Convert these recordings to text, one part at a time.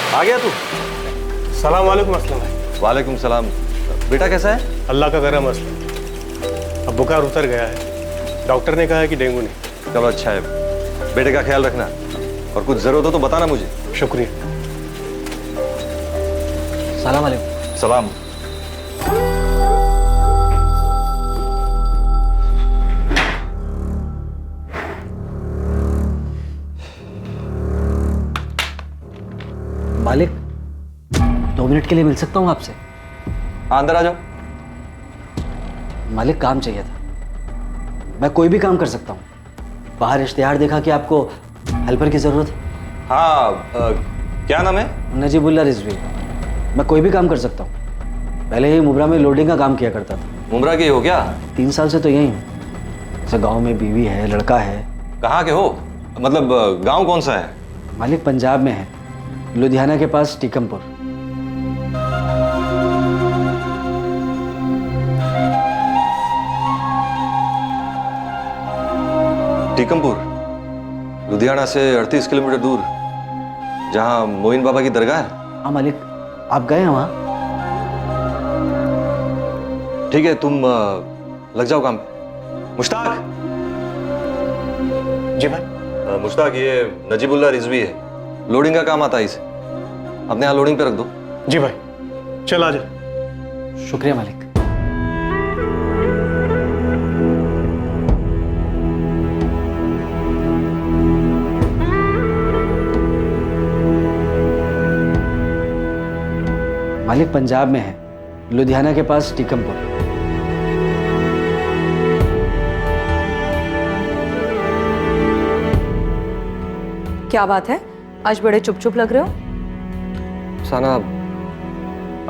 आ गया तू? सलाम वालेकुम असलम भाई। वालेकुम सलाम। बेटा कैसा है? अल्लाह का करम असलम। अब बुखार उतर गया है, डॉक्टर ने कहा है कि डेंगू नहीं। चलो अच्छा है, बेटे का ख्याल रखना और कुछ जरूरत हो तो बताना मुझे। शुक्रिया। सलाम वालेकुम। सलाम। मालिक 2 मिनट के लिए मिल सकता हूँ आपसे? हाँ अंदर आ जाओ। मालिक काम चाहिए था। मैं कोई भी काम कर सकता हूँ। बाहर इश्तिहार देखा कि आपको हेल्पर की ज़रूरत है। हाँ क्या नाम है? नजीबुल्ला रिजवी। मैं कोई भी काम कर सकता हूँ। पहले ही मुब्रा में लोडिंग का काम किया करता था। मुमरा के हो क्या? 3 साल से तो यही हूँ। जैसे गाँव में बीवी है, लड़का है। कहाँ के हो? मतलब गांव कौन सा है? मालिक पंजाब में है, लुधियाना के पास टीकमपुर। टीकमपुर लुधियाना से 38 किलोमीटर दूर, जहाँ मोइन बाबा की दरगाह है। हाँ मालिक, आप गए हैं वहाँ? ठीक है, तुम लग जाओ काम पे। मुश्ताक। जी भाई। मुश्ताक, ये नजीबुल्ला रिजवी है, लोडिंग का काम आता है इसे। अपने यहाँ लोडिंग पे रख दो। जी भाई, चल आ जा। शुक्रिया मालिक। मालिक पंजाब में है, लुधियाना के पास टीकमपुर। क्या बात है, आज बड़े चुप चुप लग रहे हो? साना,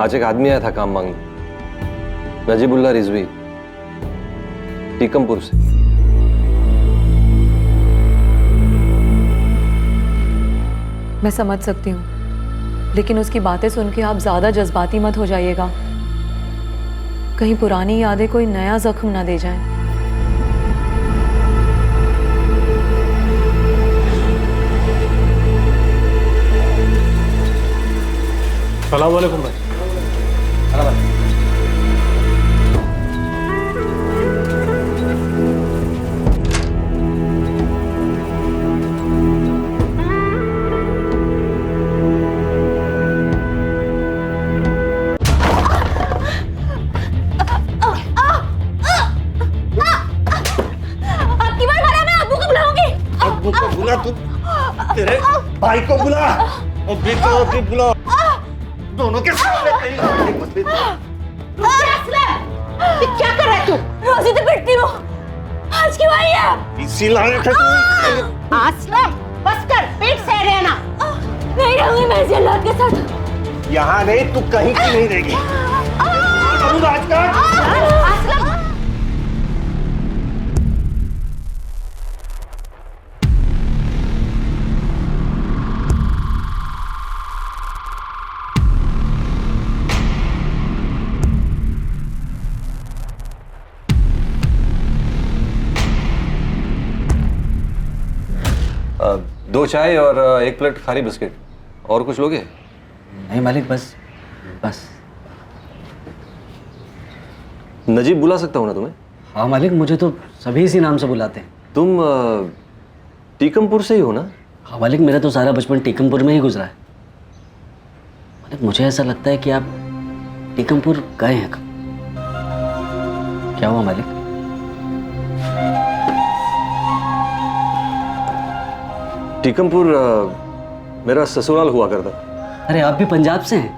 आज एक आदमी आया था काम मांगने। नजीबुल्ला रिजवी, टीकमपुर से। मैं समझ सकती हूँ, लेकिन उसकी बातें सुन के आप ज्यादा जज्बाती मत हो जाइएगा। कहीं पुरानी यादें कोई नया जख्म ना दे जाएं। सलाम वालेकुम भाई। अब्बू को बुला, तू तेरे भाई को बुला और बेटा को बुला। दोनों के सामने तेरी मसले। क्या कर रहा है तू? रोजी तो पिटती हूँ, आज क्यों आई है? इसी लायक है तू। असलम, बस कर, पेट सह रहना। नहीं रहूंगी मैं इस जल्लाद के साथ। यहाँ नहीं, तू कहीं की नहीं रहेगी। राजकाज असलम, दो चाय और 1 प्लेट खारी बिस्किट। और कुछ लोगे? नहीं मालिक, बस बस। नजीब बुला सकता हूँ ना तुम्हें? हाँ मालिक, मुझे तो सभी इसी नाम से बुलाते हैं। तुम टीकमपुर से ही हो ना? हाँ मालिक, मेरा तो सारा बचपन टीकमपुर में ही गुजरा है। मालिक मुझे ऐसा लगता है कि आप टीकमपुर गए हैं कब। क्या हुआ मालिक? टीकमपुर मेरा ससुराल हुआ करता। अरे आप भी पंजाब से हैं?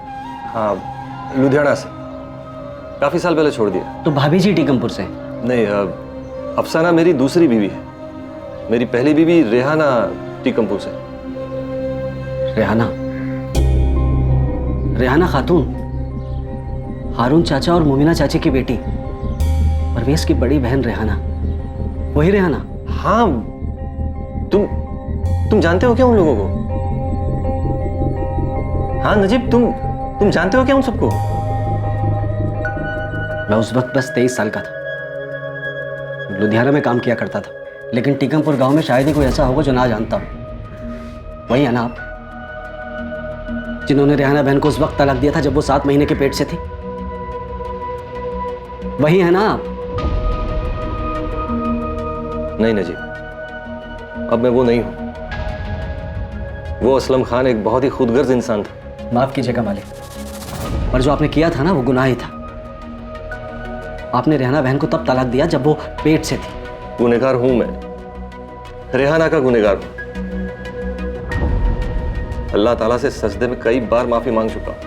हाँ, लुधियाना से। काफी साल पहले छोड़ दिया। तो भाभी जी टीकमपुर से हैं? नहीं, अफसाना मेरी दूसरी बीवी है। मेरी पहली बीवी रेहाना टीकमपुर से। रेहाना? रेहाना खातून, हारून चाचा और मुमिना चाची की बेटी, परवेज की बड़ी बहन रेहाना, वही रेहाना? हाँ, तुम जानते हो क्या उन लोगों को? हाँ नजीब, तुम जानते हो क्या उन सबको? मैं उस वक्त बस 23 साल का था। लुधियाना में काम किया करता था, लेकिन टीकमपुर गांव में शायद ही कोई ऐसा होगा जो ना जानता हो। वही है ना आप? जिन्होंने रेहाना बहन को उस वक्त तलाक दिया था जब वो 7 महीने के पेट से थी? वही है ना आप? नहीं नजीब, अब मैं वो नहीं हूं। वो असलम खान एक बहुत ही खुदगर्ज इंसान था। माफ कीजिएगा मालिक, पर जो आपने किया था ना वो गुनाह ही था। आपने रेहाना बहन को तब तलाक दिया जब वो पेट से थी। गुनहगार हूं मैं, रेहाना का गुनहगार हूं। अल्लाह ताला से सजदे में कई बार माफी मांग चुका हूं,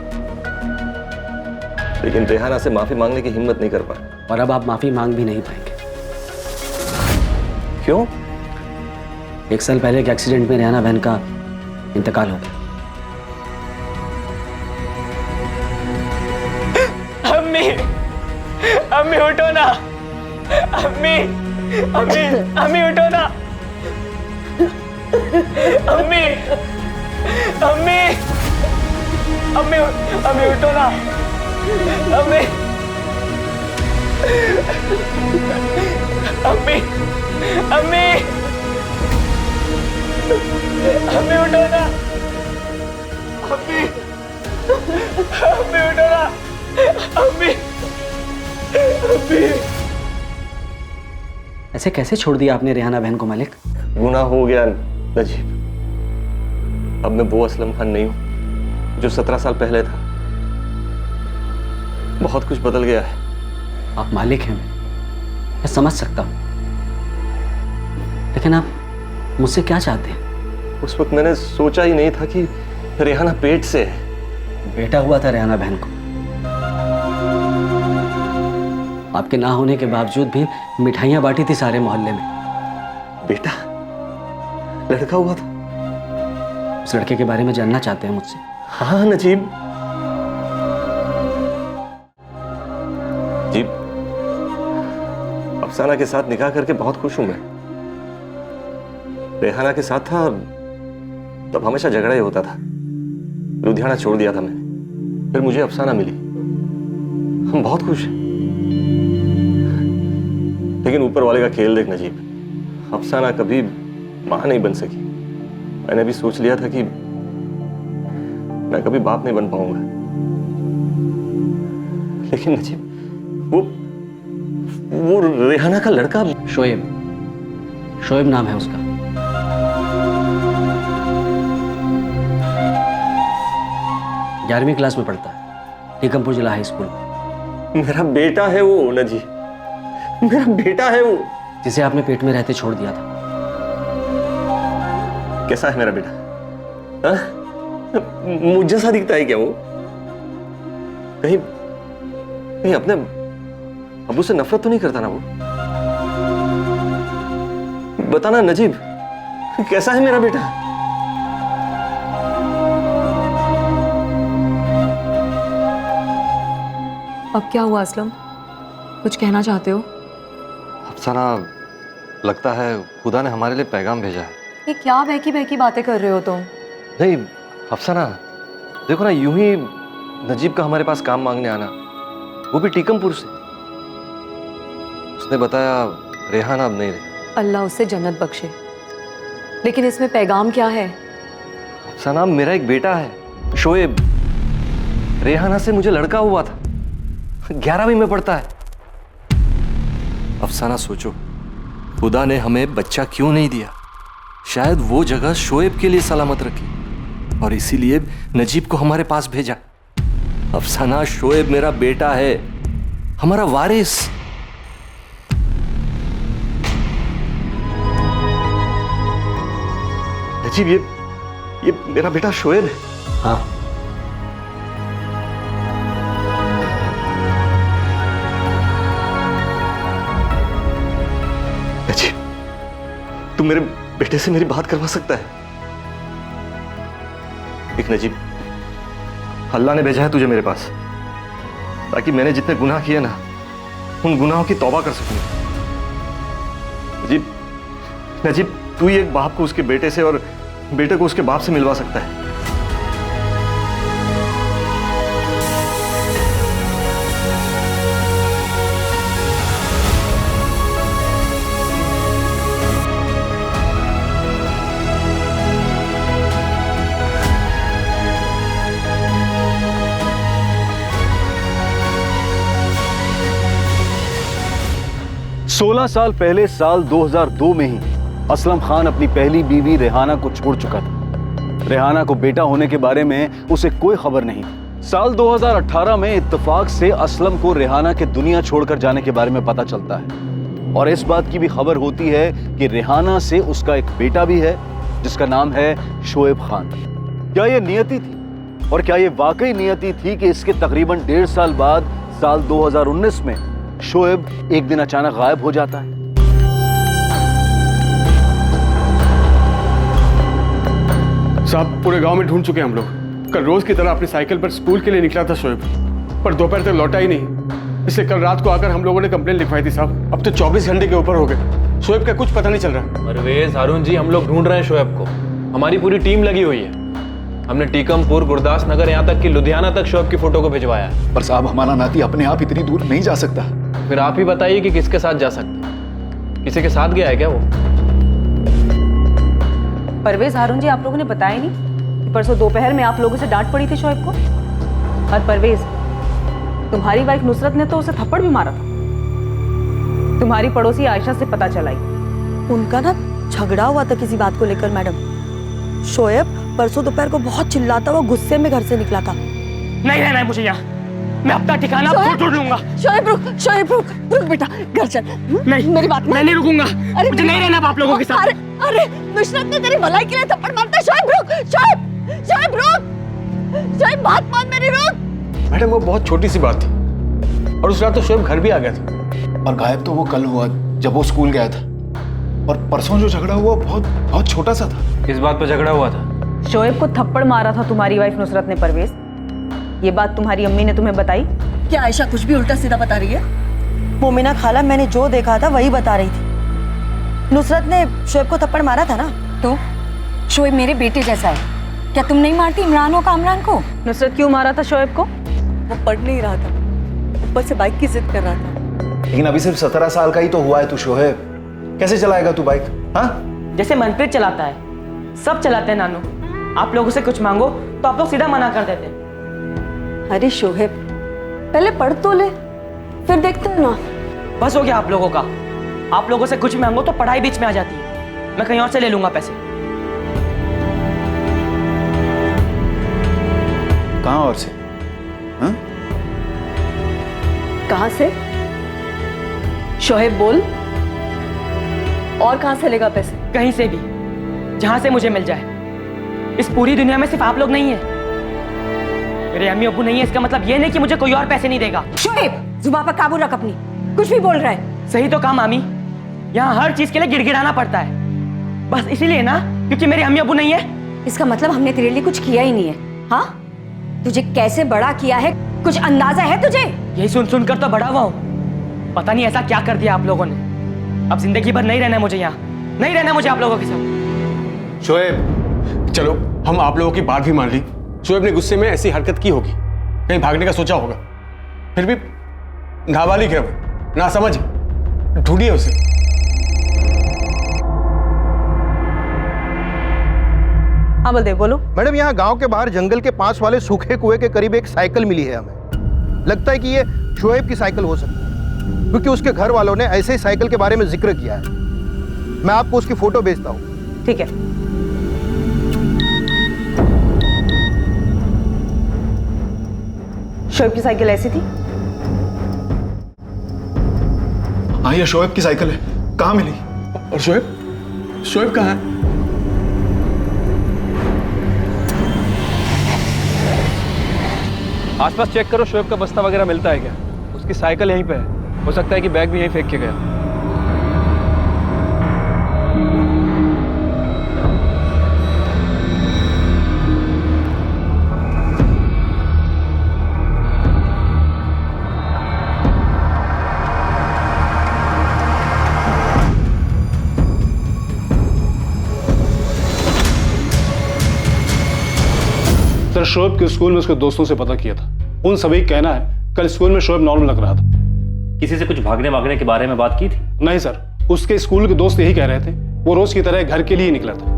लेकिन रेहाना से माफी मांगने की हिम्मत नहीं कर पाया। और अब आप माफी मांग भी नहीं पाएंगे। क्यों? 1 साल पहले एक एक्सीडेंट में रेहाना बहन का इंतकाल हो गया। अम्मी, अम्मी उठो ना। अम्मी, अम्मी, अम्मी उठो ना। अम्मी, अम्मी, अम्मी, अम्मी उठो ना। अम्मी, अम्मी, अम्मी, अम्मी उठो ना। अम्मी, अम्मी उठो ना। अम्मी, अम्मी। ऐसे कैसे छोड़ दिया आपने रेहाना बहन को मालिक? गुनाह हो गया नजीब। अब मैं वो असलम खान नहीं हूं जो 17 साल पहले था। बहुत कुछ बदल गया है। आप मालिक हैं, मैं समझ सकता हूं, लेकिन आप मुझसे क्या चाहते हैं? उस वक्त मैंने सोचा ही नहीं था कि रेहाना पेट से है। बेटा हुआ था रेहाना बहन को। आपके ना होने के बावजूद भी मिठाइयां बांटी थी सारे मोहल्ले में। बेटा? लड़का हुआ था? उस लड़के के बारे में जानना चाहते हैं मुझसे? हाँ नजीब जी, अफसाना के साथ निकाह करके बहुत खुश हूं मैं। रेहाना के साथ था तब हमेशा झगड़ा ही होता था। लुधियाना छोड़ दिया था मैंने, फिर मुझे अफसाना मिली। हम बहुत खुश हैं, लेकिन ऊपर वाले का खेल देख नजीब, अफसाना कभी मां नहीं बन सकी। मैंने भी सोच लिया था कि मैं कभी बाप नहीं बन पाऊंगा, लेकिन नजीब वो रेहाना का लड़का शोएब, शोएब नाम है उसका। 11वीं क्लास में पढ़ता है, टीकमपुर जिला हाई स्कूल। मेरा बेटा है वो नजीब, मेरा बेटा है वो, जिसे आपने पेट में रहते छोड़ दिया था। कैसा है मेरा बेटा? हाँ? मुझ जैसा दिखता है क्या वो? कहीं कहीं अपने अबू से नफरत तो नहीं करता ना वो? बताना नजीब, कैसा है मेरा बेटा? अब क्या हुआ असलम? कुछ कहना चाहते हो? अफसाना, लगता है खुदा ने हमारे लिए पैगाम भेजा है। ये क्या बहकी बहकी बातें कर रहे हो तुम? नहीं अफसाना, देखो ना, यूं ही नजीब का हमारे पास काम मांगने आना, वो भी टीकमपुर से। उसने बताया रेहाना अब नहीं रही। अल्लाह उससे जन्नत बख्शे, लेकिन इसमें पैगाम क्या है? अफसाना, मेरा एक बेटा है शोएब। रेहाना से मुझे लड़का हुआ था, 11वीं में पढ़ता है। अफसाना सोचो, खुदा ने हमें बच्चा क्यों नहीं दिया? शायद वो जगह शोएब के लिए सलामत रखी और इसीलिए नजीब को हमारे पास भेजा। अफसाना, शोएब मेरा बेटा है, हमारा वारिस। नजीब, ये मेरा बेटा शोएब है। हाँ, नजीब, तू मेरे बेटे से मेरी बात करवा सकता है? एक नजीब, अल्लाह ने भेजा है तुझे मेरे पास, ताकि मैंने जितने गुनाह किए ना, उन गुनाहों की तौबा कर सकूं। नजीब, नजीब, तू ही एक बाप को उसके बेटे से और बेटे को उसके बाप से मिलवा सकता है। 16 साल पहले साल 2002 में ही असलम खान अपनी पहली बीवी रेहाना को छोड़ चुका था। रेहाना को बेटा होने के बारे में उसे कोई खबर नहीं थी। साल 2018 में इत्तेफाक से असलम को रेहाना के दुनिया छोड़कर जाने के बारे में पता चलता है और इस बात की भी खबर होती है कि रेहाना से उसका एक बेटा भी है जिसका नाम है शोएब खान। क्या यह नियति थी और क्या यह वाकई नियति थी कि इसके तकरीबन 1.5 साल बाद साल 2019 में शोएब एक दिन अचानक गायब हो जाता है? साहब पूरे गांव में ढूंढ चुके हैं हम लोग। कल रोज की तरह अपनी साइकिल पर स्कूल के लिए निकला था शोएब, पर दोपहर तक लौटा ही नहीं। इसलिए कल रात को आकर हम लोगों ने कंप्लेंट लिखवाई थी साहब। अब तो 24 घंटे के ऊपर हो गए, शोएब का कुछ पता नहीं चल रहा। परवेज, हारून जी, हम लोग ढूंढ रहे हैं शोएब को। हमारी पूरी टीम लगी हुई है। हमने टीकमपुर, गुरदास नगर, यहाँ तक कि लुधियाना तक शोएब की फोटो को भिजवाया है। पर साहब हमारा नाती अपने आप इतनी दूर नहीं जा सकता। फिर आप ही बताइए कि किसके साथ जा सकते हैं? किसी के साथ गया है क्या वो? परवेज, हारून जी, आप लोगों ने बताया नहीं कि परसों दोपहर में आप लोगों से डांट पड़ी थी शोएब को। और परवेज, तुम्हारी वाइफ नुसरत ने तो उसे थप्पड़ भी मारा था। तुम्हारी पड़ोसी आयशा से पता चलाई। उनका ना झगड़ा हुआ था किसी बात को लेकर मैडम। शोएब परसों दोपहर को बहुत चिल्लाता हुआ गुस्से में घर से निकला था। नहीं रहना है मुझे यहाँ, मैं अपना ठिकाना खुद ढूंढ लूंगा। शोएब रुक बेटा, घर चल। नहीं, मेरी बात मैं नहीं रुकूंगा। मुझे नहीं रहना आप लोगों के साथ। अरे नुसरत ने तेरी भलाई के लिए थप्पड़ मारता है। शोएब रुक, शोएब बात मान मेरी, रुक। मैडम वो बहुत छोटी सी बात थी और उस रात तो शोएब घर भी आ गया था। और गायब तो वो कल हुआ जब वो स्कूल गया था, और परसों जो झगड़ा हुआ बहुत छोटा सा था। किस बात पर झगड़ा हुआ था? शोएब को थप्पड़ मारा था तुम्हारी वाइफ नुसरत ने। परवेज, ये बात तुम्हारी अम्मी ने तुम्हें बताई? क्या आयशा कुछ भी उल्टा सीधा बता रही है? मोमिना खाला, मैंने जो देखा था वही बता रही थी। नुसरत ने शोएब को थप्पड़ मारा था ना। तो शोएब मेरे बेटे जैसा है, क्या तुम नहीं मारती इमरान और कामरान को? नुसरत क्यों मारा था शोएब को? वो पढ़ नहीं रहा था, ऊपर से बाइक की जिद कर रहा था। लेकिन अभी सिर्फ 17 साल का ही तो हुआ है तू शोएब, कैसे चलाएगा तू बाइक? हाँ, जैसे मनप्रीत चलाता है, सब चलाते हैं नानू। आप लोगों से कुछ मांगो तो आप लोग सीधा मना कर देते हैं। अरे शोएब, पहले पढ़ तो ले, फिर देखते हैं ना। बस हो गया आप लोगों का। आप लोगों से कुछ मांगो तो पढ़ाई बीच में आ जाती है। मैं कहीं और से ले लूंगा पैसे। कहाँ और से? हाँ? कहाँ से? शोएब बोल, और कहाँ से लेगा पैसे? कहीं से भी, जहां से मुझे मिल जाए। इस पूरी दुनिया में सिर्फ आप लोग नहीं है। मेरे अम्मी अब्बू नहीं है, इसका मतलब ये नहीं कि मुझे कोई और पैसे नहीं देगा। शोएब, जुबान पर काबू रख अपनी, कुछ भी बोल रहा है। सही तो कहा मामी, यहाँ हर चीज के लिए गिड़गिड़ाना पड़ता है, बस इसीलिए ना क्योंकि मेरे अम्मी अब्बू नहीं है। इसका मतलब हमने तेरे लिए कुछ किया ही नहीं है। हाँ, तुझे कैसे बड़ा किया है कुछ अंदाजा है तुझे? यही सुन सुनकर तो बड़ा हुआ हूँ। पता नहीं ऐसा क्या कर दिया आप लोगों ने। अब जिंदगी भर नहीं रहना मुझे यहाँ, नहीं रहना मुझे आप लोगों के साथ। शोएब, चलो हम आप लोगों की बात भी मान ली। शोएब ने गुस्से में ऐसी हरकत की होगी, कहीं भागने का सोचा होगा। फिर भी नाबालिग है वो, ना समझ, ढूंढिए उसे। हाँ बलदेव, बोलो। मैडम, यहाँ गांव के बाहर जंगल के पास वाले सूखे कुएं के करीब एक साइकिल मिली है हमें। लगता है कि ये शोएब की साइकिल हो सकती है, क्योंकि उसके घर वालों ने ऐसे ही साइकिल के बारे में जिक्र किया है। मैं आपको उसकी फोटो भेजता हूँ। ठीक है। शोएब की साइकिल ऐसी थी? हाँ, ये शोएब की साइकिल है। कहाँ मिली? और शोएब कहाँ है? आसपास चेक करो, शोएब का बस्ता वगैरह मिलता है क्या? उसकी साइकिल यहीं पे है, हो सकता है कि बैग भी यहीं फेंक के गया। सर, शोएब के स्कूल में उसके दोस्तों से पता किया था, उन सभी का कहना है कल स्कूल में शोएब नॉर्मल लग रहा था। किसी से कुछ भागने वागने के बारे में बात की थी? नहीं सर, उसके स्कूल के दोस्त यही कह रहे थे, वो रोज की तरह घर के लिए ही निकला था।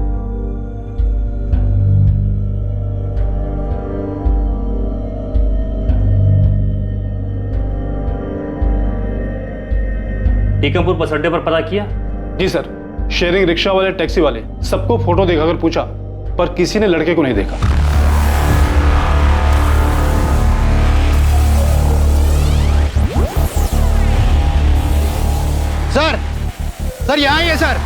टीकमपुर बस अड्डे पर पता किया? जी सर, शेयरिंग रिक्शा वाले, टैक्सी वाले सबको फोटो दिखाकर पूछा, पर किसी ने लड़के को नहीं देखा। सर यहाँ ही है सर।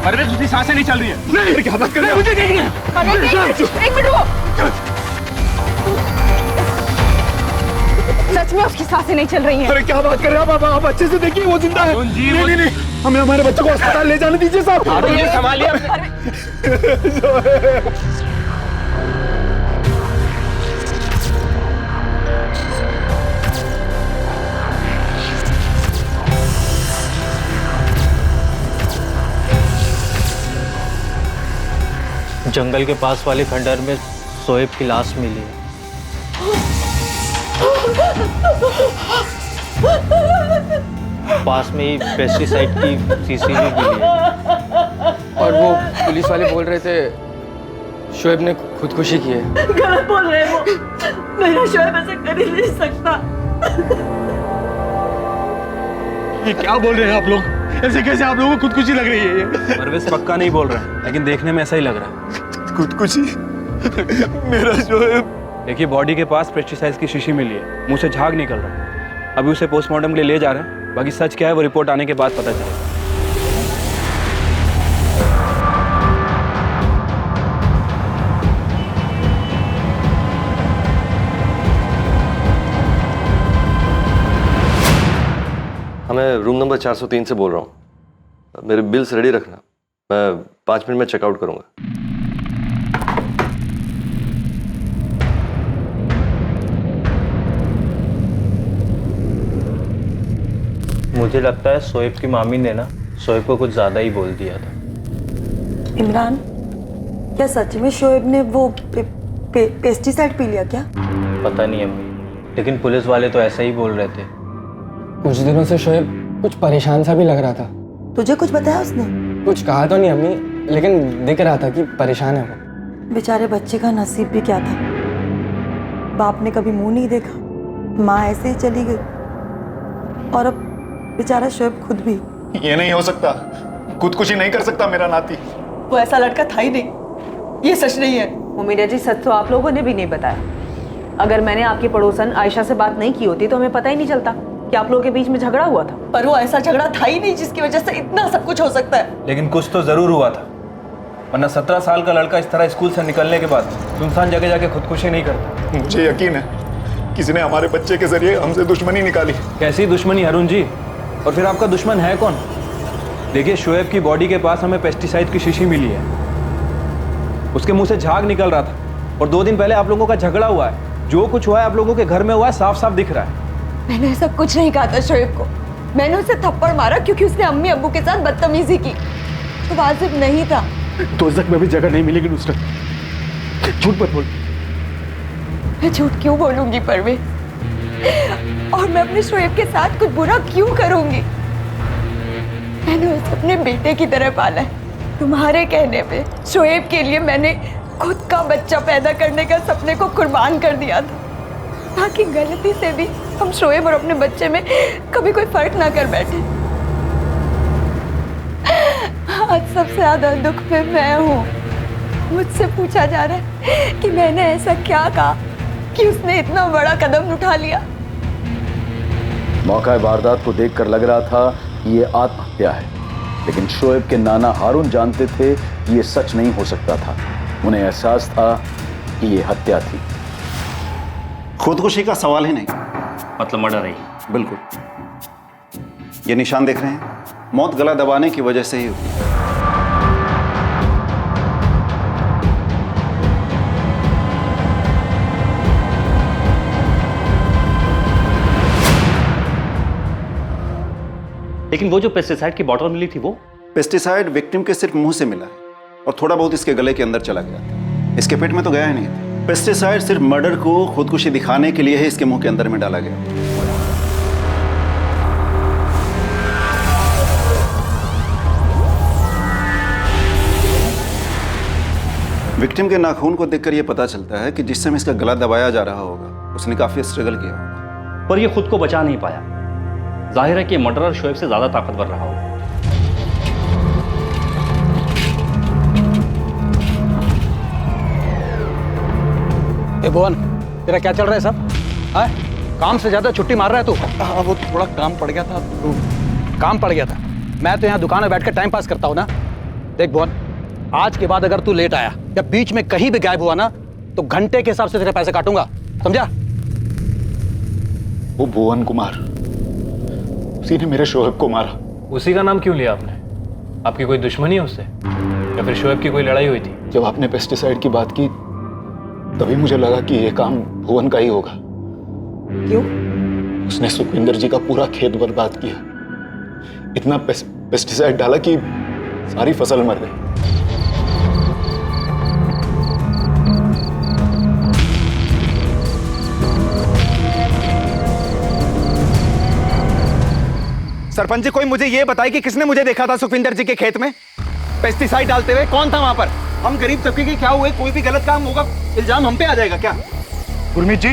परवेज उसकी सांसें नहीं चल रही है। नहीं, क्या बात कर रहे हो? मुझे देखना है। एक मिनट रुको। सच में उसकी सांसें नहीं चल रही हैं। अरे क्या बात कर रहे हैं आप अच्छे से देखिए, वो जिंदा है। नहीं, हमें हमारे बच्चों को अस्पताल ले जाने दीजिए साहब। संभालिए। जंगल के पास वाले खंडहर में शोएब की लाश मिली है। पास में ही पेस्टिसाइड की शीशी भी मिली है। और वो पुलिस वाले बोल रहे थे शोएब ने खुदकुशी की है। गलत बोल रहे हैं वो। मेरा शोएब ऐसा कर ही नहीं सकता। ये क्या बोल रहे हैं आप लोग? ऐसे कैसे आप लोगों को खुदकुशी लग रही है? ये परवेज पक्का नहीं बोल रहा है, लेकिन देखने में ऐसा ही लग रहा है। खुदकुशी? मेरा शोएब। देखिए, बॉडी के पास पेस्टिसाइड्स की शीशी मिली है, मुंह से झाग निकल रहा है। अभी उसे पोस्टमार्टम के लिए ले जा रहे हैं, बाकी सच क्या है वो रिपोर्ट आने के बाद पता चलेगा। मैं रूम नंबर 403 से बोल रहा हूँ। मेरे बिल्स रेडी रखना, मैं 5 मिनट में चेकआउट करूँगा। मुझे लगता है शोएब की मामी ने ना शोएब को कुछ ज़्यादा ही बोल दिया था। इमरान, क्या सच में शोएब ने वो पेस्टिसाइड पी लिया क्या? पता नहीं अम्मी, लेकिन पुलिस वाले तो ऐसा ही बोल रहे थे। कुछ दिनों से शोएब कुछ परेशान सा भी लग रहा था। तुझे कुछ बताया उसने? कुछ कहा तो नहीं अम्मी, लेकिन दिख रहा था कि परेशान है वो। बेचारे बच्चे का नसीब भी क्या था। बाप ने कभी मुंह नहीं देखा, माँ ऐसे ही चली गई, और अब बेचारा शोएब खुद भी। ये नहीं हो सकता, खुदकुशी नहीं कर सकता मेरा नाती। वो ऐसा लड़का था ही नहीं, ये सच नहीं है। उमीदा जी, सच तो आप लोगों ने भी नहीं बताया। अगर मैंने आपकी पड़ोसन आयशा से बात नहीं की होती तो हमें पता ही नहीं चलता कि आप लोगों के बीच में झगड़ा हुआ था। पर वो ऐसा झगड़ा था ही नहीं जिसकी वजह से इतना सब कुछ हो सकता है। लेकिन कुछ तो जरूर हुआ था, वरना 17 साल का लड़का इस तरह स्कूल से निकलने के बाद सुनसान जगह जाके खुदकुशी नहीं करता। मुझे यकीन है किसी ने हमारे बच्चे के जरिए हमसे दुश्मनी निकाली। कैसी दुश्मनी अरुण जी? और फिर आपका दुश्मन है कौन? देखिए, शोएब की बॉडी के पास हमें पेस्टिसाइड की शीशी मिली है, उसके मुंह से झाग निकल रहा था, और 2 दिन पहले आप लोगों का झगड़ा हुआ है। जो कुछ हुआ है आप लोगों के घर में हुआ है, साफ साफ दिख रहा है। मैंने ऐसा कुछ नहीं कहा था शोएब को। मैंने उसे थप्पड़ मारा क्योंकि उसने अम्मी अब्बू के साथ बदतमीजी की, तो वाजिब नहीं था। दोज़ख में भी जगह नहीं मिलेगी नुसरत, झूठ मत बोल। मैं झूठ क्यों बोलूंगी परवेज? और मैं अपने शोएब के साथ कुछ बुरा क्यों करूंगी? मैंने उसे अपने बेटे की तरह पाला है। तुम्हारे कहने पे शोएब के लिए मैंने खुद का बच्चा पैदा करने का सपने को कुर्बान कर दिया था, ताकि गलती से भी हम शोएब और अपने बच्चे में कभी कोई फर्क ना कर बैठे। आज सबसे ज्यादा दुख में मैं हूँ। मुझसे पूछा जा रहा है कि मैंने ऐसा क्या कहा कि उसने इतना बड़ा कदम उठा लिया। मौका वारदात को देखकर लग रहा था कि ये आत्महत्या है, लेकिन शोएब के नाना हारून जानते थे कि ये सच नहीं हो सकता था। उन्हें एहसास था कि ये हत्या थी। खुदकुशी का सवाल ही नहीं, मतलब मर्डर है। बिल्कुल। ये निशान देख रहे हैं, मौत गला दबाने की वजह से ही हुई। लेकिन वो जो पेस्टिसाइड की बॉटल मिली थी, वो पेस्टिसाइड विक्टिम के सिर्फ मुंह से मिला है, और थोड़ा बहुत इसके गले के अंदर चला गया था। इसके पेट में तो गया ही नहीं था। पेस्टिसाइड सिर्फ मर्डर को खुदकुशी दिखाने के लिए ही इसके मुंह के अंदर में डाला गया। विक्टिम के नाखून को देखकर यह पता चलता है कि जिस समय इसका गला दबाया जा रहा होगा उसने काफी स्ट्रगल किया होगा, पर यह खुद को बचा नहीं पाया। जाहिर है कि मर्डरर शोएब से ज्यादा ताकतवर रहा होगा। ए भुवन, तेरा क्या चल रहा है सब? काम से ज्यादा छुट्टी मार रहा है तू? हाँ, वो थोड़ा काम पड़ गया था। काम पड़ गया था? मैं तो यहाँ दुकान में बैठ कर टाइम पास करता हूँ ना। देख भुवन, आज के बाद अगर तू लेट आया या बीच में कहीं भी गायब हुआ ना तो घंटे के हिसाब से तेरे पैसे काटूंगा, समझा? वो भुवन कुमार, उसी ने मेरे शोएब को मारा। उसी का नाम क्यों लिया आपने? आपकी कोई दुश्मनी है उससे या फिर शोएब की कोई लड़ाई हुई थी? जब आपने पेस्टिसाइड की बात की तभी मुझे लगा कि ये काम भुवन का ही होगा। क्यों? उसने सुखविंदर जी का पूरा खेत बर्बाद किया। इतना पेस्टिसाइड डाला कि सारी फसल मर गई। सरपंच जी, कोई मुझे ये बताए कि किसने मुझे देखा था सुखविंदर जी के खेत में पेस्टिसाइड डालते हुए? कौन था वहां पर? हम गरीब तबके के क्या हुए? कोई भी गलत काम होगा इल्जाम हम पे आ जाएगा क्या? गुरमीत जी,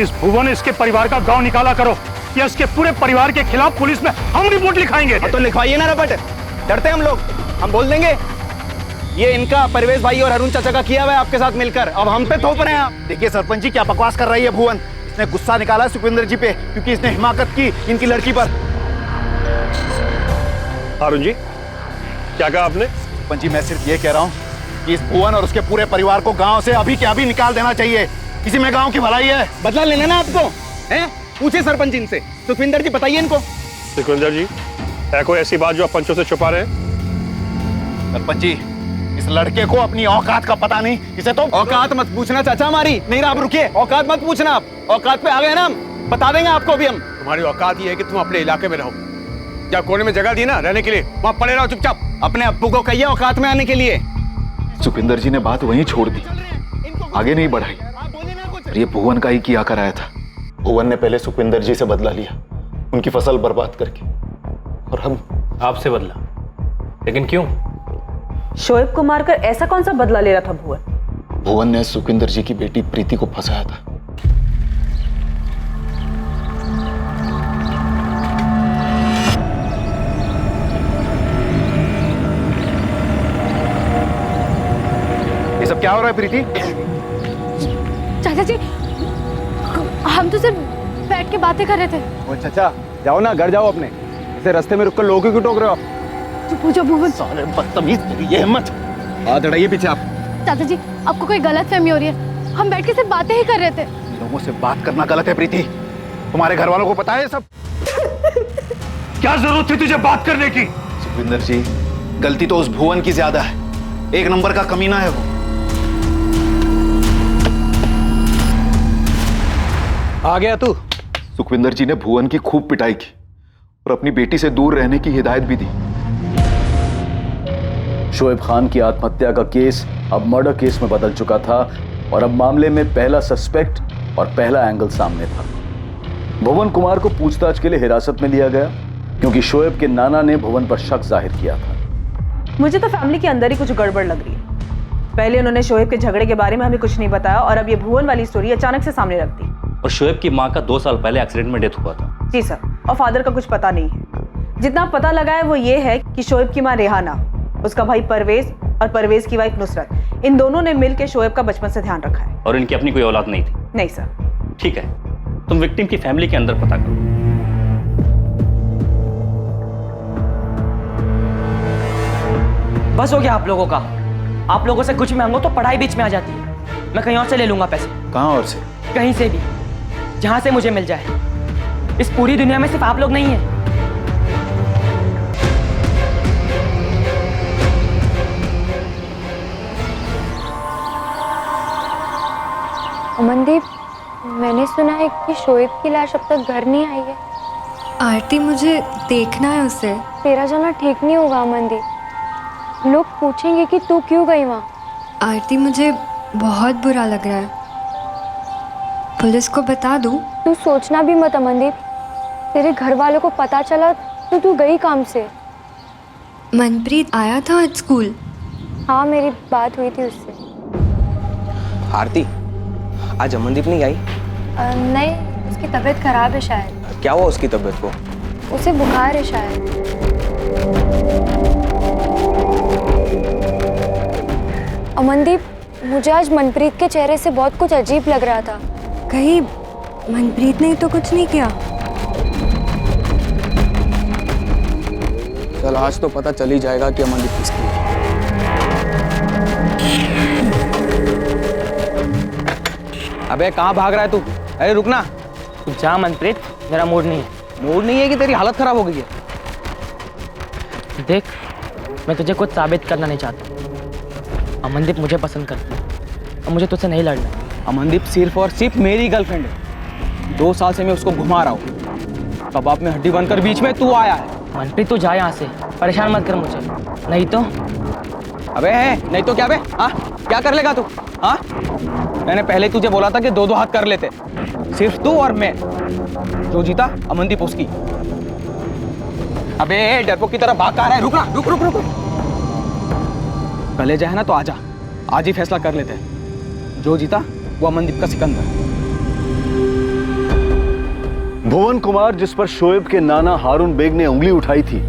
इस भुवन इसके परिवार का गांव निकाला करो या इसके पूरे परिवार के खिलाफ पुलिस में हम रिपोर्ट लिखाएंगे। तो लिखवाइए ना रपट, डरते हम लोग, हम बोल देंगे ये इनका परवेज भाई और अरुण चाचा का किया हुआ है आपके साथ मिलकर, अब हम पे थोप रहे हैं आप। देखिए सरपंच जी, क्या बकवास कर रही है भुवन। इसने गुस्सा निकाला सुखविंदर जी पे क्योंकि इसने हिमाकत की इनकी लड़की पर। अरुण जी, क्या कहा आपने? सरपंच जी, मैं सिर्फ ये कह रहा हूँ कि इस भुवन और उसके पूरे परिवार को गांव से अभी के अभी निकाल देना चाहिए। इसी में गांव की भलाई है। बदला लेना ना आपको, हैं? पूछे सरपंच जी इनसे। सुखविंदर जी बताइए इनको। सुखविंदर जी, है कोई ऐसी बात जो आप पंचों से छुपा रहे हैं? सरपंच जी, इस लड़के को अपनी औकात का पता नहीं। इसे तो औकात मत पूछना चाचा हमारी। नहीं आप रुकिए, औकात मत पूछना। आप औकात पे आ गए ना, हम बता देंगे आपको अभी हम। तुम्हारी औकात ये है कि तुम अपने इलाके में रहो। क्या कोने में जगह दी ना रहने के लिए, वहां पड़े रहो चुपचाप। अपने अब्बू को कहिए औकात में आने के लिए। सुखविंदर जी ने बात वहीं छोड़ दी, आगे नहीं बढ़ाई। ये भुवन का ही किया कराया था। भुवन ने पहले सुखविंदर जी से बदला लिया, उनकी फसल बर्बाद करके, और हम आपसे बदला। लेकिन क्यों? शोएब को मारकर ऐसा कौन सा बदला ले रहा था भुवन? भुवन ने सुखविंदर जी की बेटी प्रीति को फंसाया था। ये सब क्या हो रहा है प्रीति? चाचा जी, हम तो सिर्फ बैठ के बातें कर रहे थे। ओ चाचा, जाओ ना, घर जाओ अपने। इसे रास्ते में रुककर लोगों को क्यों टोक रहे हो आप? चुप हो जाओ भुवन। साले बदतमीज, ये हिम्मत। हाथ हटाइए पीछे आप। चाचा जी, आपको कोई गलत फहमी हो रही है। हम बैठ के सिर्फ बातें ही कर रहे थे। लोगों से बात करना गलत है प्रीति। तुम्हारे घर वालों को पता है सब? क्या जरूरत थी तुझे बात करने की? सुखविंदर जी, गलती तो उस भुवन की ज्यादा है। एक नंबर का कमीना है वो। आ गया तू? सुखविंदर जी ने भुवन की खूब पिटाई की और अपनी बेटी से दूर रहने की हिदायत भी दी। शोएब खान की आत्महत्या का केस अब मर्डर केस में बदल चुका था और अब मामले में पहला सस्पेक्ट और पहला एंगल सामने था। भुवन कुमार को पूछताछ के लिए हिरासत में लिया गया क्योंकि शोएब के नाना ने भुवन पर शक जाहिर किया था। मुझे तो फैमिली के अंदर ही कुछ गड़बड़ लग रही है। पहले उन्होंने शोएब के झगड़े के बारे में हमें कुछ नहीं बताया और अब ये भुवन वाली स्टोरी अचानक से सामने रख दी। और शोएब की माँ का 2 साल पहले एक्सीडेंट में डेथ हुआ था। जी सर, और फादर का कुछ पता नहीं है। जितना पता लगा है वो ये है कि शोएब की माँ रेहाना, उसका भाई परवेज और परवेज की वाइफ नुसरत, इन दोनों ने मिलकर शोएब का बचपन से ध्यान रखा है। और इनकी अपनी कोई औलाद नहीं थी? नहीं सर। ठीक है, तुम विक्टिम की फैमिली के अंदर पता करो। बस हो गया आप लोगों का। आप लोगों से कुछ मांगो तो पढ़ाई बीच में आ जाती है। मैं कहीं और से ले लूंगा पैसे। कहां और से? कहीं से भी, जहां से मुझे मिल जाए। इस पूरी दुनिया में सिर्फ आप लोग नहीं हैं। अमनदीप, मैंने सुना है कि शोएब की लाश अब तक घर नहीं आई है। आरती, मुझे देखना है उसे। तेरा जाना ठीक नहीं होगा अमनदीप। लोग पूछेंगे कि तू क्यों गई वहाँ। आरती, मुझे बहुत बुरा लग रहा है। पुलिस को बता दूं? तू सोचना भी मत अमनदीप, तेरे घर वालों को पता चला तो तू गई काम से। मनप्रीत आया था आज स्कूल? हाँ, मेरी बात हुई थी उससे। आरती, आज अमनदीप नहीं आई? नहीं, उसकी तबीयत खराब है शायद। क्या हुआ उसकी तबीयत को? उसे बुखार है शायद। अमनदीप, मुझे आज मनप्रीत के चेहरे से बहुत कुछ अजीब लग रहा था। कहीं मनप्रीत ने तो कुछ नहीं किया? चल, आज तो पता चल ही जाएगा कि अमनदीप किसकी है। अबे कहाँ भाग रहा है तू? अरे रुकना। तू जा मनप्रीत, मेरा मूड नहीं है। मूड नहीं है कि तेरी हालत खराब हो गई है? देख, मैं तुझे कुछ साबित करना नहीं चाहता। अमनदीप मुझे पसंद करती है और मुझे तुझसे नहीं लड़ना। अमनदीप सिर्फ और सिर्फ मेरी गर्लफ्रेंड है। 2 साल से मैं उसको घुमा रहा हूँ, कबाब में हड्डी बनकर बीच में तू आया है। मनप्रीत तू जा यहाँ से, परेशान मत कर मुझे, नहीं तो। अबे है नहीं तो क्या? बे हाँ, क्या कर लेगा तू? हाँ, मैंने पहले तुझे बोला था कि 2-2 हाथ कर लेते, सिर्फ तू और मैं। जो जीता अमनदीप उसकी। अबे डरपोक की तरह भाग आ रहा है। रुक ना, रुक रुक रुक। कलेजा है ना तो आजा, आज ही फैसला कर लेते हैं। जो जीता वो अमनदीप का सिकंदर। भुवन कुमार, जिस पर शोएब के नाना हारून बेग ने उंगली उठाई थी,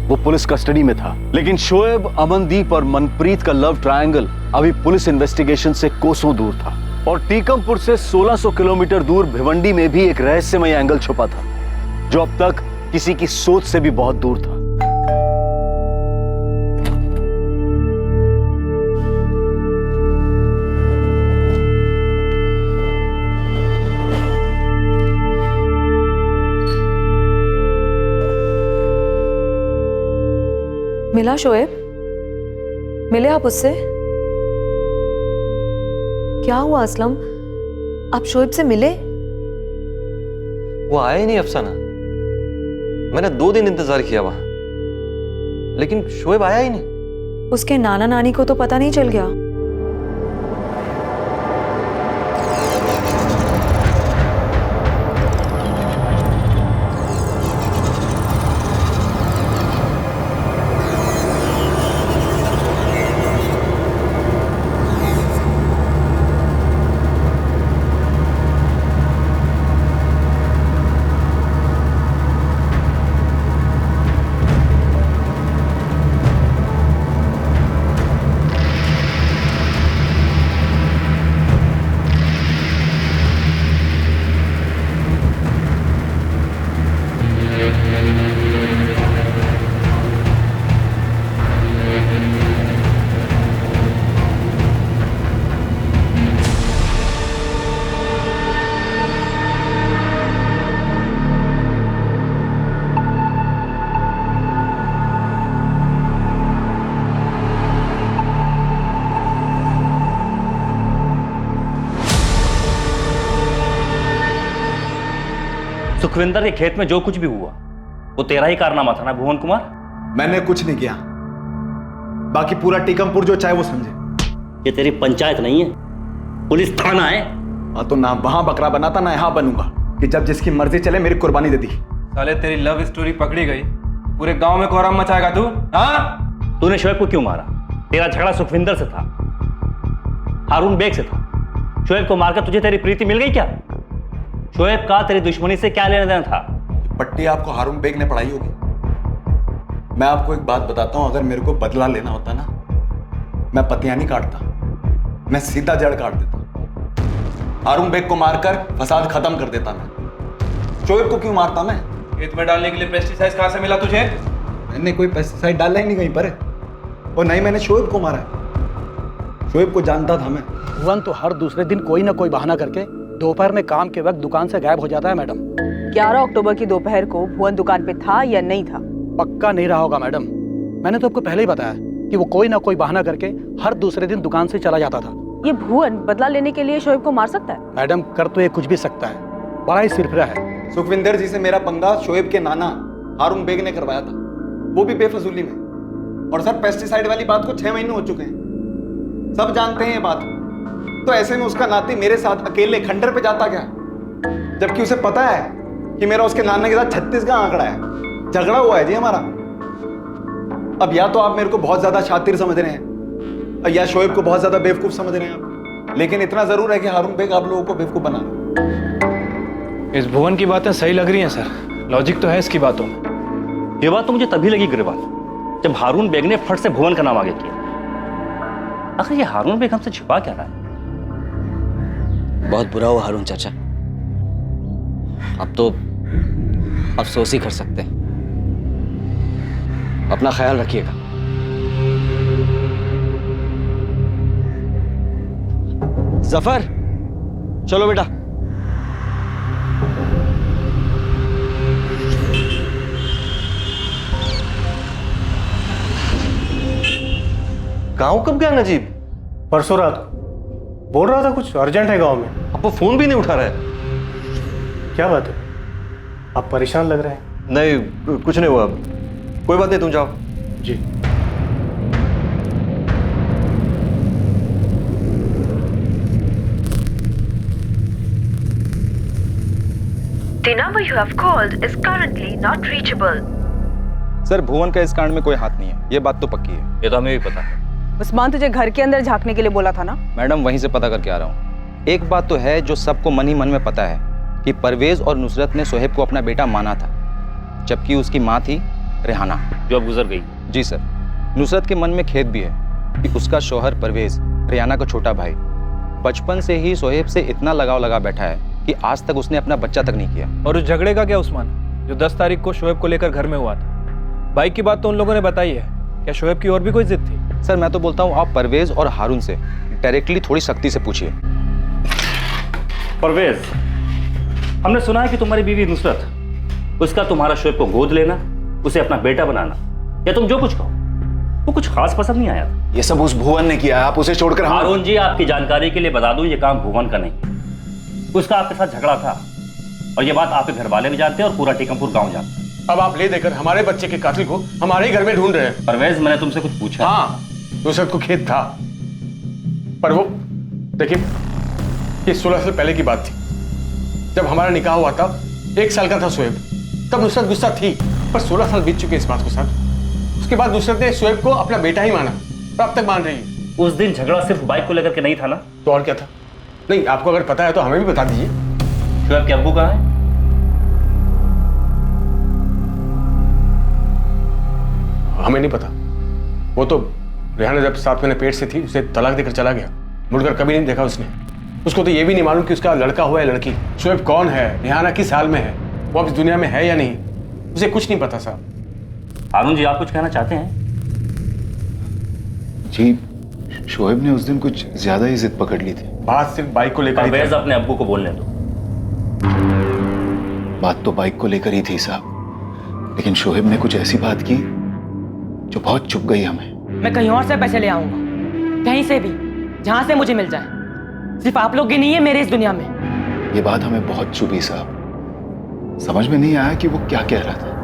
वो पुलिस कस्टडी में था। लेकिन शोएब, अमनदीप और मनप्रीत का लव ट्रायंगल अभी पुलिस इन्वेस्टिगेशन से कोसों दूर था। और टीकमपुर से 1600 किलोमीटर दूर भिवंडी में भी एक रहस्यमय एंगल छुपा था, जो अब तक किसी की सोच से भी बहुत दूर था। मिला शोएब? मिले आप उससे? क्या हुआ असलम, आप शोएब से मिले? वो आया ही नहीं अफसाना। मैंने 2 दिन इंतजार किया वहां, लेकिन शोएब आया ही नहीं। उसके नाना नानी को तो पता नहीं चल गया? सुखविंदर के खेत में जो कुछ भी हुआ वो तेरा ही कारनामा था ना भुवन कुमार? मैंने कुछ नहीं किया, बाकी पूरा टीकमपुर जो चाहे वो समझे। ये तेरी पंचायत नहीं है, पुलिस थाना है। हाँ तो ना वहां बकरा बनाता ना यहाँ बनूंगा कि जब जिसकी मर्जी चले मेरी कुर्बानी दे दी। साले तेरी लव स्टोरी पकड़ी गई, पूरे गांव में कोहराम मचाएगा तू? हाँ? तूने शोएब को क्यों मारा? तेरा झगड़ा सुखविंदर से था, हारून बेग से था। शोएब को मारकर तुझे तेरी प्रीति मिल गई क्या? शोएब का तेरी दुश्मनी से क्या लेना देना था? पट्टी आपको हारून बेग ने पढ़ाई होगी। मैं आपको एक बात बताता हूं, अगर मेरे को बदला लेना होता ना, मैं पतियां नहीं काटता, मैं सीधा जड़ काट देता। हारून बेग को मारकर फसाद खत्म कर देता मैं। शोएब को क्यों मारता मैं? खेत में डालने के लिए पेस्टिसाइड कहां से मिला तुझे? मैंने कोई पेस्टिसाइड डाला ही नहीं कहीं पर, और नहीं मैंने शोएब को मारा है। शोएब को जानता था मैं। भुवन तो हर दूसरे दिन कोई ना कोई बहाना करके दोपहर में काम के वक्त दुकान से गायब हो जाता है मैडम। 11 अक्टूबर की दोपहर को भुवन दुकान पे था या नहीं था? पक्का नहीं रहा होगा मैडम, मैंने तो आपको पहले ही बताया कि वो कोई ना कोई बहाना करके हर दूसरे दिन दुकान से चला जाता था। ये भुवन बदला लेने के लिए शोएब को मार सकता है? मैडम कर तो ये कुछ भी सकता है, बड़ा ही सिरफिरा है। सुखविंदर जी से मेरा पंगा शोएब के नाना हारून बेग ने करवाया था, वो भी बेफजूली में। और सर पेस्टिसाइड वाली बात को 6 महीने हो चुके हैं, सब जानते हैं ये बात। तो ऐसे में उसका नाती मेरे साथ अकेले खंडर पे जाता क्या? जबकि उसे पता है कि मेरा उसके नाना के साथ 36 का आंकड़ा है, झगड़ा हुआ है जी हमारा। अब या तो आप मेरे को बहुत ज्यादा शातिर समझ रहे हैं या शोएब को बहुत ज्यादा बेवकूफ समझ रहे हैं आप, लेकिन इतना जरूर है कि हारून बेग आप लोगों को बेवकूफ बना रहा। इस भुवन की बातें सही लग रही हैं सर, लॉजिक तो है इसकी बातों में। ये बात तो मुझे तभी लगी ग्रेवाल, जब हारून बेग ने फट से भुवन का नाम आगे किया। आखिर ये हारून बेग हमसे छिपा क्या रहा है? बहुत बुरा हुआ हारून चाचा, अब तो अफसोस ही कर सकते हैं। अपना ख्याल रखिएगा। जफर, चलो बेटा। गांव कब गया नजीब? परसों रात को बोल रहा था कुछ अर्जेंट है गांव में। अब वो फोन भी नहीं उठा रहा है। क्या बात है, आप परेशान लग रहे हैं। नहीं कुछ नहीं हुआ, कोई बात नहीं, तुम जाओ। जी। The number you have called is currently not reachable. Sir Bhuvan का इस कांड में कोई हाथ नहीं है, ये बात तो पक्की है। ये तो हमें भी पता है। उस्मान तुझे घर के अंदर झांकने के लिए बोला था ना? मैडम वहीं से पता करके आ रहा हूँ। एक बात तो है जो सबको मन ही मन में पता है कि परवेज और नुसरत ने शोएब को अपना बेटा माना था, जबकि उसकी माँ थी रेहाना, जो अब गुजर गई। जी सर। नुसरत के मन में खेद भी है कि उसका शौहर परवेज रेहाना का छोटा भाई बचपन से ही शोएब से इतना लगाव लगा बैठा है कि आज तक उसने अपना बच्चा तक नहीं किया। और उस झगड़े का क्या उस्मान, जो 10 तारीख को शोएब को लेकर घर में हुआ था? बाइक की बात तो उन लोगों ने बताई है, क्या शोएब की और भी कोई जिद थी? सर मैं तो बोलता हूँ आप परवेज और हारून से डायरेक्टली थोड़ी सख्ती से पूछिए। परवेज, हमने सुना है कि तुम्हारी बीवी नुसरत, उसका तुम्हारा शोएब को गोद लेना, उसे अपना बेटा बनाना, या तुम जो कुछ कहो, वो कुछ खास पसंद नहीं आया। ये सब उस भुवन ने किया, आप उसे छोड़कर। हारून जी, आपकी जानकारी के लिए बता दूं, ये काम भुवन का नहीं, उसका आपके साथ झगड़ा था, और ये बात आपके घर वाले भी जानते हैं और पूरा टीकमपुर गांव जानता है। अब आप ले देकर हमारे बच्चे के कातिल को हमारे ही घर में ढूंढ रहे हैं। परवेज, मैंने तुमसे कुछ पूछा? हाँ, नुसरत को खेद था, पर वो देखिए, ये 16 साल पहले की बात थी। जब हमारा निकाह हुआ था, 1 साल का था शोएब, तब नुसरत गुस्सा थी, पर 16 साल बीत चुके इस बात को सर। उसके बाद नुसरत ने शोएब को अपना बेटा ही माना, और अब तक मान रही है। उस दिन झगड़ा सिर्फ बाइक को लेकर के नहीं था ना? तो और क्या था? नहीं, आपको अगर पता है तो हमें भी बता दीजिए। शोएब के अब्बू कहाँ है? हमें नहीं पता। वो तो रेहाना जब 7 महीने पेट से थी, उसे तलाक देकर चला गया, मुड़कर कभी नहीं देखा उसने। उसको तो ये भी नहीं मालूम कि उसका लड़का हुआ है लड़की। शोएब कौन है, रेहाना किस हाल में है, वो अब इस दुनिया में है या नहीं, उसे कुछ नहीं पता साहब। हारून जी, आप कुछ कहना चाहते हैं? जी, शोएब ने उस दिन कुछ ज्यादा ही जिद पकड़ ली थी। बात सिर्फ बाइक को लेकर। परवेज, अपने अब्बू को बोलने दो। बात तो बाइक को लेकर ही थी साहब, लेकिन शोएब ने कुछ ऐसी बात की जो बहुत चुभ गई हमें। मैं कहीं और से पैसे ले आऊंगा, कहीं से भी, जहां से मुझे मिल जाए। सिर्फ आप लोग की नहीं है मेरे इस दुनिया में। ये बात हमें बहुत चुभी साहब, समझ में नहीं आया कि वो क्या कह रहा था।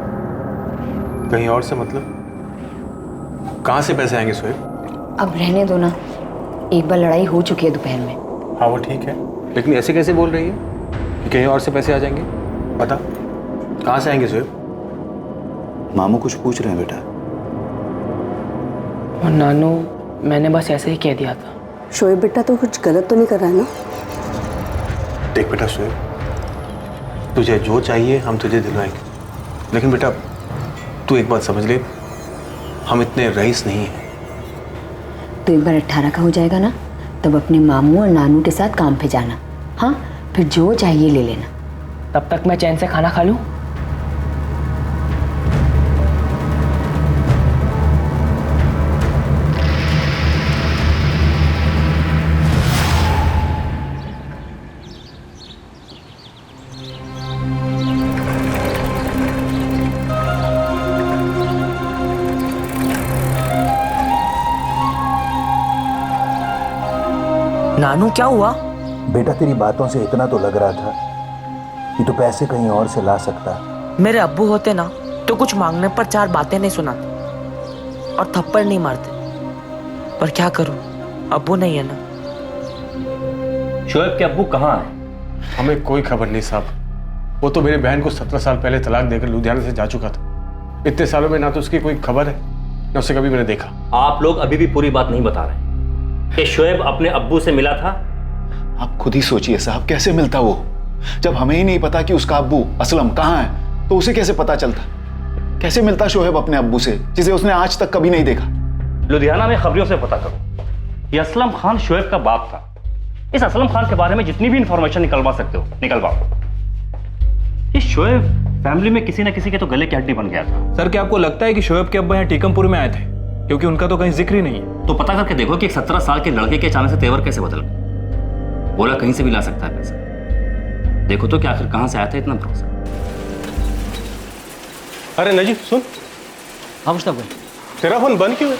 कहीं और से मतलब? कहां से पैसे आएंगे शोएब? अब रहने दो ना, एक बार लड़ाई हो चुकी है दोपहर में। हाँ वो ठीक है, लेकिन ऐसे कैसे बोल रही है कि कहीं और से पैसे आ जाएंगे? पता कहां से आएंगे शोएब? मामू कुछ पूछ रहे हैं बेटा। और नानू, मैंने बस ऐसे ही कह दिया था। शोएब बेटा तो कुछ गलत तो नहीं कर रहा है ना? देख बेटा शोएब, तुझे जो चाहिए हम तुझे दिलवाएंगे, लेकिन बेटा तू एक बात समझ ले, हम इतने रईस नहीं हैं। तो एक बार 18 का हो जाएगा ना, तब अपने मामू और नानू के साथ काम पे जाना। हाँ, फिर जो चाहिए ले लेना। तब तक मैं चैन से खाना खा लूं। नानू, क्या हुआ? बेटा तेरी बातों से इतना तो लग रहा था कि तू पैसे कहीं और से ला सकता। मेरे अब्बू होते ना तो कुछ मांगने पर 4 बातें नहीं सुनाते और थप्पड़ नहीं मारते, पर क्या करूं, अब्बू नहीं है ना, शोएब के अब्बू कहाँ हैं? हमें कोई खबर नहीं साहब। वो तो मेरी बहन को 17 साल पहले तलाक देकर लुधियाना से जा चुका था। इतने सालों में ना तो उसकी कोई खबर है ना उसे कभी मैंने देखा। आप लोग अभी भी पूरी बात नहीं बता रहे कि शोएब अपने अब्बू से मिला था। आप खुद ही सोचिए साहब, कैसे मिलता वो? जब हमें ही नहीं पता कि उसका अब्बू असलम कहाँ है तो उसे कैसे पता चलता? कैसे मिलता शोएब अपने अब्बू से जिसे उसने आज तक कभी नहीं देखा? लुधियाना में खबरियों से पता करो। ये असलम खान शोएब का बाप था। इस असलम खान के बारे में जितनी भी इंफॉर्मेशन निकलवा सकते हो निकलवाओ। ये शोएब फैमिली में किसी न किसी के तो गले की हड्डी बन गया था। सर क्या आपको लगता है कि शोएब के अब्बा यहाँ टीकमपुर में आए थे? क्योंकि उनका तो कहीं जिक्र ही नहीं है। तो पता करके देखो कि एक 17 साल के लड़के के अचानक से तेवर कैसे बदल गए। बोला कहीं से भी ला सकता है पैसा। देखो तो कि आखिर कहां से आया था इतना भरोसा। अरे नजीब सुन। हाँ मुश्ताक भाई। तेरा फोन बंद क्यों है?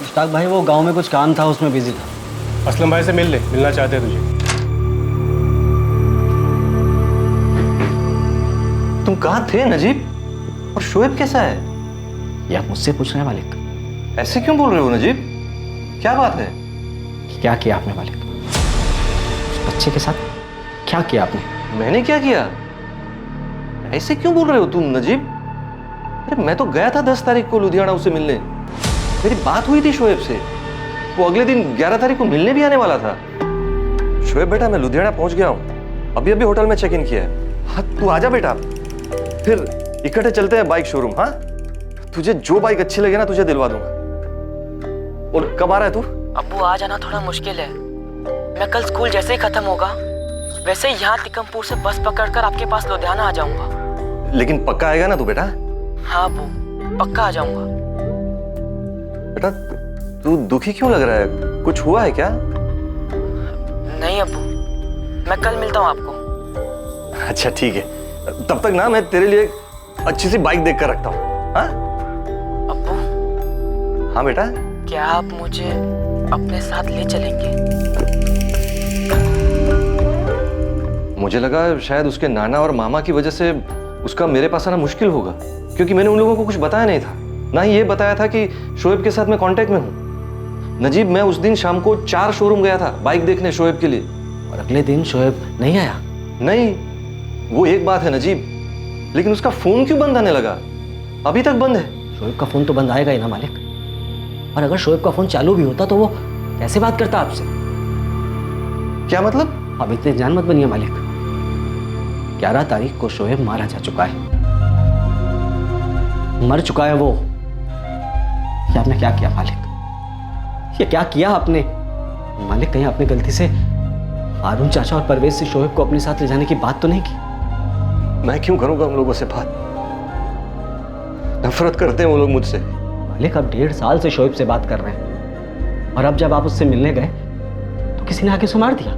मुश्ताक भाई वो गांव में कुछ काम था, उसमें बिजी था। असलम भाई से मिल ले, मिलना चाहते हैं तुझे। तुम कहाँ थे नजीब? और शोएब कैसा है? ये आप मुझसे पूछ रहे हैं मालिक? ऐसे क्यों बोल रहे हो नजीब? क्या बात है? क्या किया आपने मालिक? उस बच्चे के साथ क्या किया आपने? मैंने क्या किया? ऐसे क्यों बोल रहे हो तुम नजीब? अरे मैं तो गया था 10 तारीख को लुधियाना उसे मिलने। मेरी बात हुई थी शोएब से। वो अगले दिन 11 तारीख को मिलने भी आने वाला था। शोएब बेटा मैं लुधियाना पहुंच गया हूँ। अभी अभी होटल में चेक इन किया है। हाँ तू आजा बेटा, फिर इकट्ठे चलते हैं बाइक शोरूम। हाँ तुझे जो बाइक अच्छी लगे ना तुझे दिलवा दूंगा। और कब आ रहा है तू? अब्बू आ जाना थोड़ा मुश्किल है। मैं कल स्कूल जैसे ही खत्म होगा वैसे ही यहाँ टिकमपुर से बस पकड़कर आपके पास लुधियाना आ जाऊंगा। लेकिन पक्का आएगा ना तू बेटा? हाँ अब्बू पक्का आ जाऊंगा। बेटा तू दुखी क्यों लग रहा है? कुछ हुआ है क्या? नहीं अब्बू, मैं कल मिलता हूँ आपको। अच्छा ठीक है, तब तक ना मैं तेरे लिए अच्छी सी बाइक देख कर रखता हूँ। हाँ अब्बू। हाँ बेटा। क्या आप मुझे अपने साथ ले चलेंगे? मुझे लगा शायद उसके नाना और मामा की वजह से उसका मेरे पास आना मुश्किल होगा, क्योंकि मैंने उन लोगों को कुछ बताया नहीं था। ना ही ये बताया था कि शोएब के साथ मैं कांटेक्ट में हूँ। नजीब मैं उस दिन शाम को 4 शोरूम गया था बाइक देखने शोएब के लिए। और अगले दिन शोएब नहीं आया? नहीं, वो एक बात है नजीब, लेकिन उसका फोन क्यों बंद आने लगा? अभी तक बंद है। शोएब का फोन तो बंद आएगा ही ना मालिक। और अगर शोएब का फोन चालू भी होता तो वो कैसे बात करता आपसे? क्या मतलब? अब इतने जान मत बनिए मालिक। 11 तारीख को शोएब मारा जा चुका है, मर चुका है वो। ये आपने क्या किया मालिक? ये क्या किया आपने मालिक? कहीं आपने गलती से हारून चाचा और परवेज से शोएब को अपने साथ ले जाने की बात तो नहीं की? मैं क्यों करूंगा उन लोगों से बात? नफरत करते हैं वो लोग मुझसे। मालिक अब 1.5 साल से शोएब से बात कर रहे हैं, और अब जब आप उससे मिलने गए तो किसी ने आके उसे मार दिया।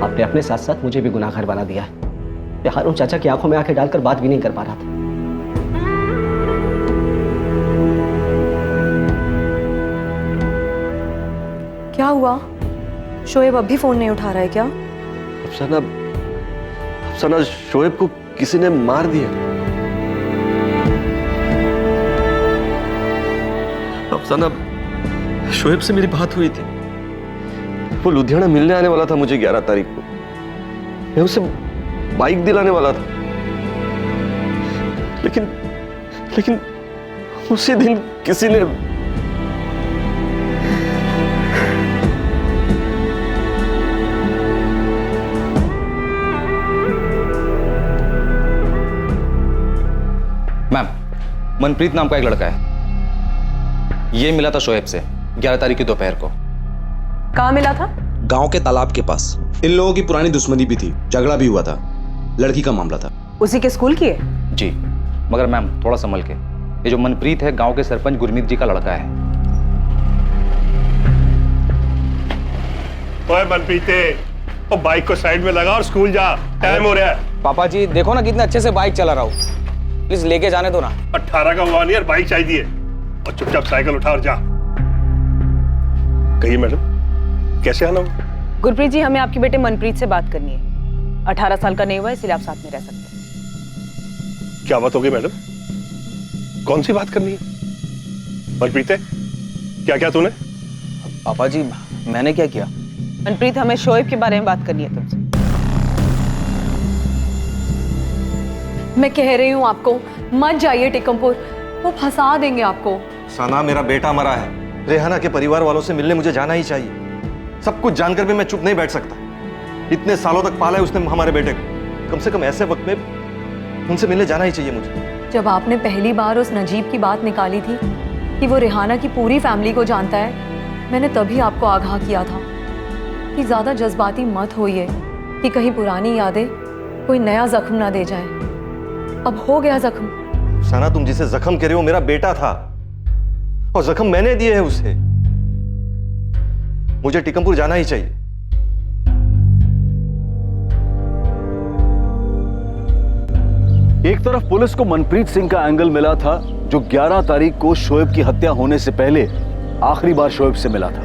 आपने अपने साथ साथ मुझे भी गुनाहगार बना दिया है। हारून चाचा की आंखों में आंखें डालकर बात भी नहीं कर पा रहा था। क्या हुआ? शोएब अब भी फोन नहीं उठा रहा है क्या? अफसाना शोएब को किसी ने मार दिया। अफसाना शोएब से मेरी बात हुई थी। वो लुधियाना मिलने आने वाला था मुझे 11 तारीख को। मैं उसे बाइक दिलाने वाला था, लेकिन उसी दिन किसी ने मैम, मनप्रीत नाम का एक लड़का है, ये मिला था शोएब से 11 तारीख की दोपहर को। कहाँ मिला था? गांव के तालाब के पास। इन लोगों की पुरानी दुश्मनी भी थी, झगड़ा भी हुआ था, लड़की का मामला था। उसी के स्कूल की है? जी, मगर मैम थोड़ा संभल के। ये जो मनप्रीत है गांव के सरपंच गुरमीत जी का लड़का है। ओए मनप्रीते, ओ बाइक को साइड में लगा और स्कूल जा, टाइम हो रहा है। पापा जी देखो ना कितने अच्छे से बाइक चला रहा हूँ, प्लीज लेके जाने दो ना। 18 का हुआ नहीं यार, बाइक चाहिए और चुपचाप साइकिल उठा और जा। कहिए मैडम, कैसे आना हो? गुरप्रीत जी, हमें आपके बेटे मनप्रीत से बात करनी है। 18 साल का नहीं हुआ, इसलिए आप साथ में रह सकते हैं। क्या बात हो गई मैडम? कौन सी बात करनी है? मनप्रीत, क्या क्या तूने? पापा जी मैंने क्या किया? मनप्रीत, हमें शोएब के बारे में बात करनी है तुमसे। मैं कह रही हूँ आपको, मत जाइए टिकमपुर, वो फंसा देंगे आपको। सना, मेरा बेटा मरा है। रेहाना के परिवार वालों से मिलने मुझे जाना ही चाहिए। सब कुछ जानकर भी मैं चुप नहीं बैठ सकता। इतने सालों तक पाला है उसने हमारे बेटे को। कम से कम ऐसे वक्त में उनसे मिलने जाना ही चाहिए मुझे। जब आपने पहली बार उस नजीब की बात निकाली थी कि वो रेहाना की पूरी फैमिली को जानता है, मैंने तभी आपको आगाह किया था कि ज्यादा जज्बाती मत होइए कि कहीं पुरानी यादें कोई नया जख्म ना दे जाए। अब हो गया जख्म। सना, तुम जिसे जख्म कह रहे हो मेरा बेटा था और जख्म मैंने दिए है उसे। मुझे टिकमपुर जाना ही चाहिए। एक तरफ पुलिस को मनप्रीत सिंह का एंगल मिला था, जो 11 तारीख को शोएब की हत्या होने से पहले आखिरी बार शोएब से मिला था।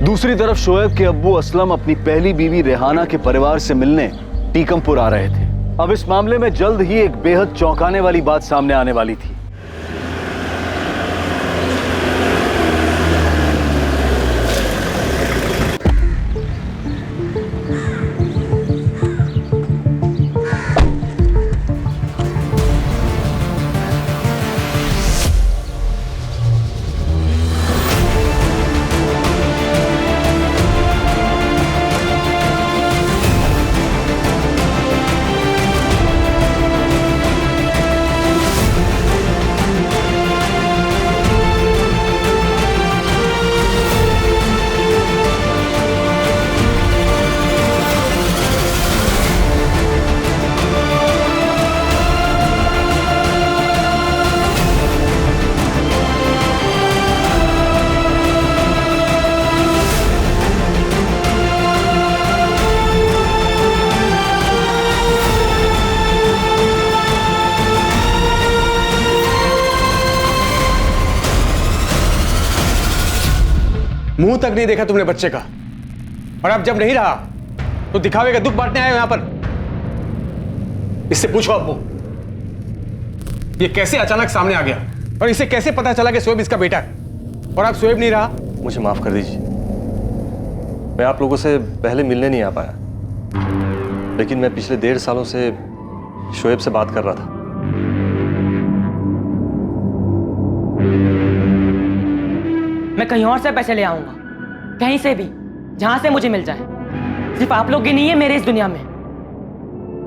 दूसरी तरफ शोएब के अब्बू असलम अपनी पहली बीवी रेहाना के परिवार से मिलने टीकमपुर आ रहे थे। अब इस मामले में जल्द ही एक बेहद चौंकाने वाली बात सामने आने वाली थी। मुंह तक नहीं देखा तुमने बच्चे का, और अब जब नहीं रहा तो दिखावे का दुख बांटने आए हो यहां पर। इससे पूछो अब्बू, ये कैसे अचानक सामने आ गया और इसे कैसे पता चला कि शोएब इसका बेटा है, और अब शोएब नहीं रहा। मुझे माफ कर दीजिए, मैं आप लोगों से पहले मिलने नहीं आ पाया, लेकिन मैं पिछले 1.5 सालों से शोएब से बात कर रहा था। मैं कहीं और से पैसे ले आऊंगा, कहीं से भी, जहां से मुझे मिल जाए। सिर्फ आप लोग ही नहीं है मेरे इस दुनिया में।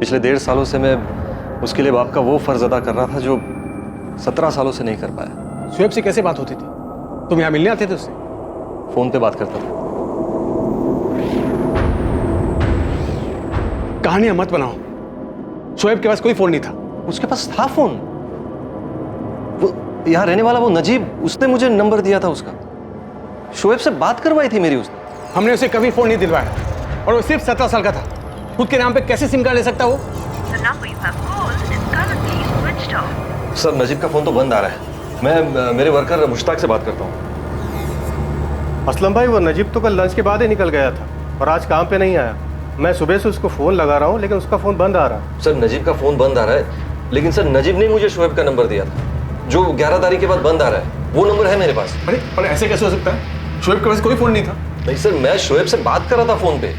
पिछले 1.5 सालों से मैं उसके लिए बाप का वो फर्ज अदा कर रहा था जो 17 सालों से नहीं कर पाया। शोएब से कैसे बात होती थी? तुम यहां मिलने आते थे उससे? फोन पे बात करता था। कहानियां मत बनाओ। शोएब के पास कोई फोन नहीं था। उसके पास था फोन। वो यहाँ रहने वाला वो नजीब, उसने मुझे नंबर दिया था उसका। शोएब से बात करवाई थी मेरी उसने। हमने उसे कभी फोन नहीं दिलवाया, और वो सिर्फ 17 साल का था। खुद के नाम पे कैसे सिम कार्ड ले सकता वो? सर, नजीब का फोन तो बंद आ रहा है। मैं मेरे वर्कर मुश्ताक से बात करता हूँ। असलम भाई, वो नजीब तो कल लंच के बाद ही निकल गया था और आज काम पे नहीं आया। मैं सुबह से उसको फोन लगा रहा हूँ, लेकिन उसका फोन बंद आ रहा है। सर, नजीब का फोन बंद आ रहा है, लेकिन सर नजीब ने मुझे शोएब का नंबर दिया था जो 11 तारीख के बाद बंद आ रहा है। वो नंबर है मेरे पास। अरे पर ऐसे कैसे हो सकता है? शोएब के पास कोई फोन नहीं था। नहीं सर, मैं शोएब से बात कर रहा था फोन पे।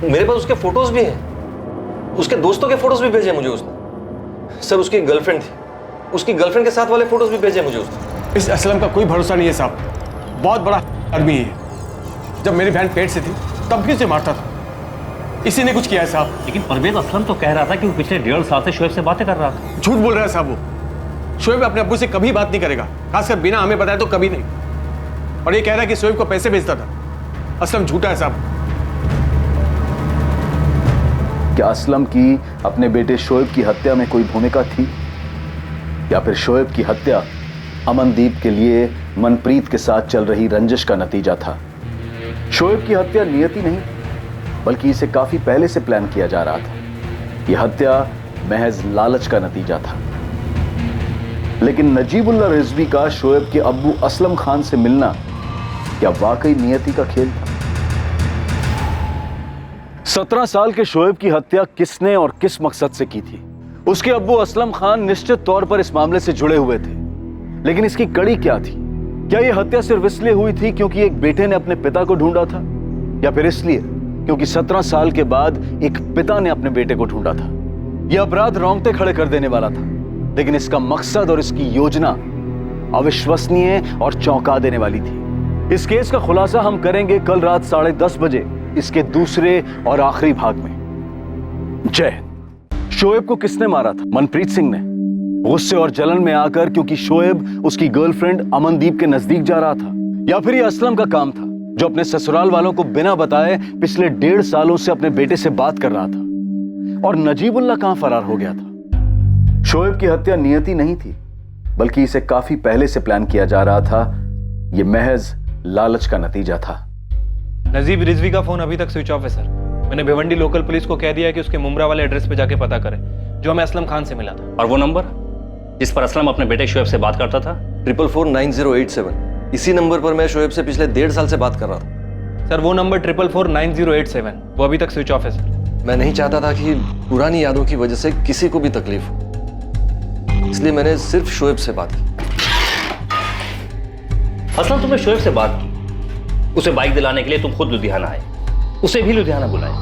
मेरे पास उसके फोटोज भी हैं, उसके दोस्तों के फोटोज भी भेजे मुझे उसने। सर, उसकी गर्लफ्रेंड थी, उसकी गर्लफ्रेंड के साथ वाले फोटोज भी भेजे मुझे उसने। इस असलम का कोई भरोसा नहीं है साहब, बहुत बड़ा आदमी है। जब मेरी बहन पेट से थी तब भी उसे मारता था। इसी ने कुछ किया है साहब। लेकिन परवेज असलम तो कह रहा था कि वो पिछले 1.5 साल से शोएब से बातें कर रहा था। झूठ बोल रहा है साहब। वो शोएब अपने अब्बू से कभी बात नहीं करेगा, खासकर बिना हमें बताए तो कभी नहीं। और ये कह रहा है कि शोएब को पैसे भेजता था। असलम झूठा है साहब। क्या असलम की अपने बेटे शोएब की हत्या में कोई भूमिका थी, या फिर शोएब की हत्या अमनदीप के लिए मनप्रीत के साथ चल रही रंजिश का नतीजा था? शोएब की हत्या नियति नहीं, बल्कि इसे काफी पहले से प्लान किया जा रहा था। यह हत्या महज लालच का नतीजा था। लेकिन नजीबुल्लाह रिजवी का शोएब के अब्बू असलम खान से मिलना क्या वाकई नियति का खेल था? 17 साल के शोएब की हत्या किसने और किस मकसद से की थी? उसके अब्बू असलम खान निश्चित तौर पर इस मामले से जुड़े हुए थे, लेकिन इसकी कड़ी क्या थी? क्या ये हत्या सिर्फ इसलिए हुई थी क्योंकि एक बेटे ने अपने पिता को ढूंढा था, या फिर इसलिए क्योंकि 17 साल के बाद एक पिता ने अपने बेटे को ढूंढा था? यह अपराध रोंगटे खड़े कर देने वाला था, लेकिन इसका मकसद और इसकी योजना अविश्वसनीय और चौंका देने वाली थी। इस केस का खुलासा हम करेंगे कल रात 10:30 बजे इसके दूसरे और आखिरी भाग में। जय। शोएब को किसने मारा था? मनप्रीत सिंह ने, गुस्से और जलन में आकर, क्योंकि शोएब उसकी गर्लफ्रेंड अमनदीप के नजदीक जा रहा था? या फिर यह असलम का काम था, जो अपने ससुराल वालों को बिना बताए पिछले 1.5 सालों से अपने बेटे से बात कर रहा था? और नजीबुल्लाह कहां फरार हो गया था? शोएब की हत्या नियति नहीं थी, बल्कि इसे काफी पहले से प्लान किया जा रहा था। यह महज लालच का नतीजा था। नजीब रिजवी का फोन अभी तक स्विच ऑफ है सर। मैंने भिवंडी लोकल पुलिस को कह दिया है कि उसके मुमरा वाले एड्रेस पे जाके पता करें, जो हमें असलम खान से मिला था। और वो नंबर जिस पर असलम अपने बेटे शोएब से बात करता था? 4449087। इसी नंबर पर मैं शोएब से पिछले 1.5 साल से बात कर रहा था। सर वो नंबर 4449087, वो अभी तक स्विच ऑफ है सर। मैं नहीं चाहता था कि पुरानी यादों की वजह से किसी को भी तकलीफ हो, इसलिए मैंने सिर्फ शोएब से बात की। असलम तुमने शोएब से बात की, उसे बाइक दिलाने के लिए तुम खुद लुधियाना आए, उसे भी लुधियाना बुलाए।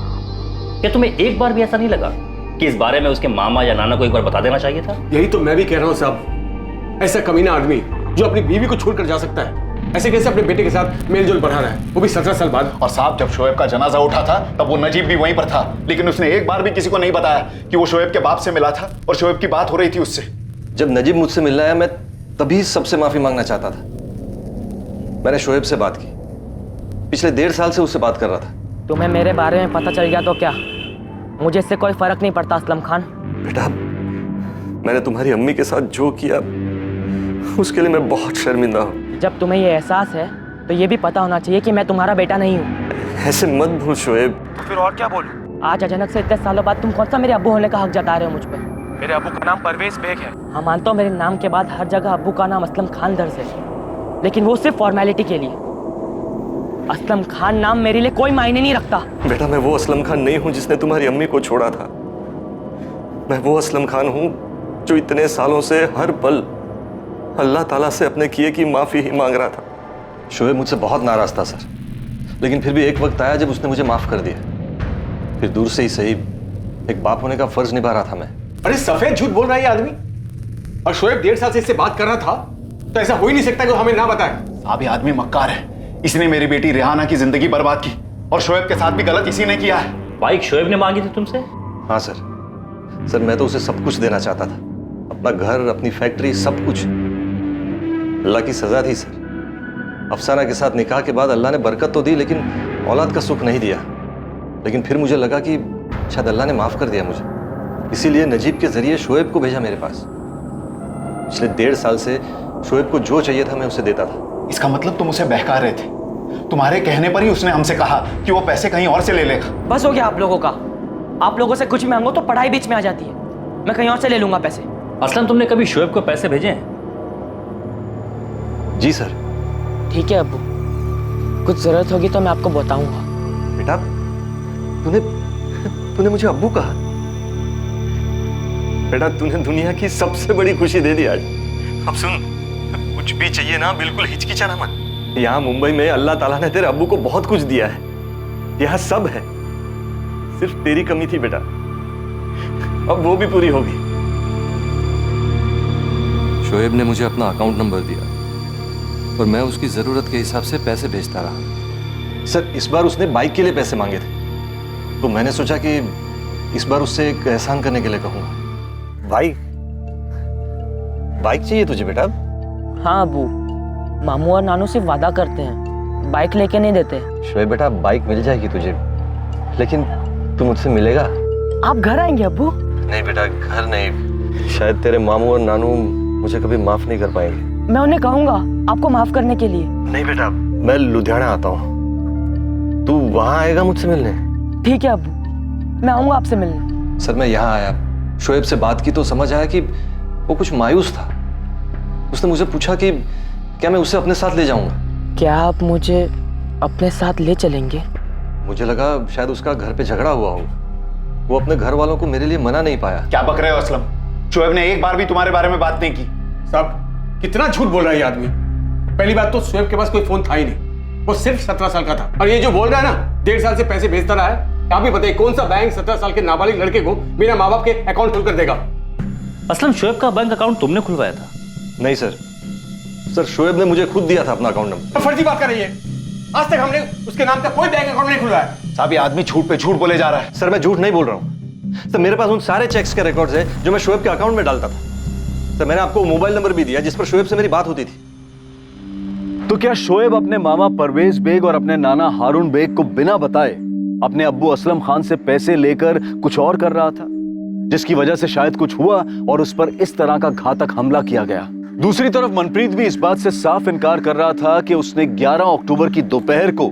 क्या तुम्हें एक बार भी ऐसा नहीं लगा कि इस बारे में उसके मामा या नाना को एक बार बता देना चाहिए था? यही तो मैं भी कह रहा हूं साहब। ऐसा कमीना आदमी जो अपनी बीवी को छोड़कर जा सकता है, ऐसे कैसे अपने बेटे के साथ मेलजोल बढ़ा रहा है, वो भी 17 साल बाद? और साहब जब शोएब का जनाजा उठा था तब वो नजीब भी वहीं पर था, लेकिन उसने एक बार भी किसी को नहीं बताया कि वो शोएब के बाप से मिला था और शोएब की बात हो रही थी उससे। जब नजीब मुझसे मिलने आया, मैं तभी सबसे माफी मांगना चाहता था। मैंने शोएब से बात की, पिछले 1.5 साल से उससे बात कर रहा था। तुम्हें मेरे बारे में पता चल गया तो क्या? मुझे इससे कोई फर्क नहीं पड़ता असलम खान। बेटा, मैंने तुम्हारी अम्मी के साथ जो किया उसके लिए मैं बहुत शर्मिंदा हूँ। जब तुम्हें ये एहसास है तो ये भी पता होना चाहिए कि मैं तुम्हारा बेटा नहीं हूँ। ऐसे मत भूल शोएब। तो फिर और क्या बोलूं? आज अचानक से इतने सालों बाद तुम कौन सा मेरे अब्बू होने का हक जता रहे हो मुझ पर? मेरे अब्बू का नाम परवेज बेग है। हाँ मानता हूँ, मेरे नाम के बाद हर जगह अब्बू का नाम असलम खान दर्ज है, लेकिन वो सिर्फ फॉर्मेलिटी के लिए। असलम खान नाम मेरे लिए कोई मायने नहीं रखता। बेटा, मैं वो असलम खान नहीं हूं जिसने तुम्हारी अम्मी को छोड़ा था। मैं वो असलम खान हूं जो इतने सालों से हर पल अल्लाह ताला से अपने किए की माफी ही मांग रहा था। शोएब मुझसे बहुत नाराज था सर, लेकिन फिर भी एक वक्त आया जब उसने मुझे माफ कर दिया। फिर दूर से ही सही एक बाप होने का फर्ज निभा रहा था मैं। अरे सफेद झूठ बोल रहा है ये आदमी। और शोएब 1.5 साल से इससे बात कर रहा था, तो ऐसा हो ही नहीं सकता कि वो हमें ना बताए। साहब ये आदमी मक्कार है, इसने मेरी बेटी रेहाना की जिंदगी बर्बाद की और शोएब के साथ भी गलत इसी ने किया है। बाइक शोएब ने मांगी थी तुमसे? हाँ सर। सर मैं तो उसे सब कुछ देना चाहता था, अपना घर, अपनी फैक्ट्री, सब कुछ। अल्लाह की सजा थी सर। अफसाना के साथ निकाह के बाद अल्लाह ने बरकत तो दी, लेकिन औलाद का सुख नहीं दिया। लेकिन फिर मुझे लगा कि शायद अल्लाह ने माफ कर दिया मुझे, इसीलिए नजीब के जरिए शोएब को भेजा मेरे पास। पिछले 1.5 साल से शोएब को जो चाहिए था मैं उसे देता था। इसका मतलब तुम उसे बहका रहे थे? तुम्हारे कहने पर ही उसने हमसे कहा कि वो पैसे कहीं और से ले लेगा। बस हो गया आप लोगों का। आप लोगों से कुछ मांगो तो पढ़ाई बीच में आ जाती है। मैं कहीं और से ले लूंगा पैसे। असलम तुमने कभी शोएब को पैसे भेजे हैं? जी सर। ठीक है अब्बू, कुछ जरूरत होगी तो मैं आपको बताऊंगा। बेटा, तूने मुझे अब्बू कहा? बेटा, तूने दुनिया की सबसे बड़ी खुशी दे दी आज। अब सुन, कुछ भी चाहिए ना, बिल्कुल हिचकिचाना मत। यहाँ मुंबई में अल्लाह ताला ने तेरे अब्बू को बहुत कुछ दिया है, यहाँ सब है। सिर्फ तेरी कमी थी बेटा, अब वो भी पूरी होगी। शोएब ने मुझे अपना अकाउंट नंबर दिया और मैं उसकी जरूरत के हिसाब से पैसे भेजता रहा। सर इस बार उसने बाइक के लिए पैसे मांगे थे, तो मैंने सोचा कि इस बार उससे एक एहसान करने के लिए कहूंगा। बाइक चाहिए तुझे बेटा? हाँ अब्बू, मामू और नानू सिर्फ वादा करते हैं, बाइक लेके नहीं देते। शोएब बेटा, बाइक मिल जाएगी तुझे, लेकिन तू मुझसे मिलेगा? आप घर आएंगे अब्बू? नहीं बेटा, घर नहीं। शायद तेरे मामू और नानू मुझे कभी माफ नहीं कर पाएंगे। मैं उन्हें कहूंगा आपको माफ करने के लिए। नहीं बेटा, मैं लुधियाना आता हूँ, तू वहां आएगा मुझसे मिलने? ठीक है अब्बू, मैं आऊंगा आपसे मिलने। सर मैं यहाँ आया, शोएब से बात की तो समझ आया कि वो कुछ मायूस था। उसने मुझे पूछा कि क्या मैं उसे अपने साथ ले जाऊंगा। क्या आप मुझे अपने साथ ले चलेंगे? मुझे लगा शायद उसका घर पे झगड़ा हुआ हो, वो अपने घर वालों को मेरे लिए मना नहीं पाया। क्या बक रहे हो असलम? शोएब ने एक बार भी तुम्हारे बारे में बात नहीं की। साहब कितना झूठ बोल रहा है ये आदमी। पहली बात तो शोएब के पास कोई फोन था ही नहीं, वो सिर्फ 17 साल का था। और ये जो बोल रहा है ना 1.5 साल से पैसे भेजता रहा है, आप भी बताइए कौन सा बैंक 17 साल के नाबालिग लड़के को बिना माँ बाप के अकाउंट खोल कर देगा? असलम शोएब का बैंक अकाउंट तुमने खुलवाया था? नहीं सर, शोएब ने मुझे खुद दिया था अपना अकाउंट नंबर। फर्जी बात कर रही है, आज तक हमने उसके नाम का कोई बैंक अकाउंट नहीं खुलवाया। साहब ये आदमी झूठ पे झूठ बोले जा रहा है। सर मैं झूठ नहीं बोल रहा हूँ सर, मेरे पास उन सारे चेक्स के रिकॉर्ड्स है जो मैं शोएब के अकाउंट में डालता था। सर मैंने आपको मोबाइल नंबर भी दिया जिस पर शोएब से मेरी बात होती थी। तो क्या शोएब अपने मामा परवेज बेग और अपने नाना हारून बेग को बिना बताए अपने अब्बू असलम खान से पैसे लेकर कुछ और कर रहा था, जिसकी वजह से शायद कुछ हुआ और उस पर इस तरह का घातक हमला किया गया? दूसरी तरफ मनप्रीत भी इस बात से साफ इनकार कर रहा था कि उसने 11 अक्टूबर की दोपहर को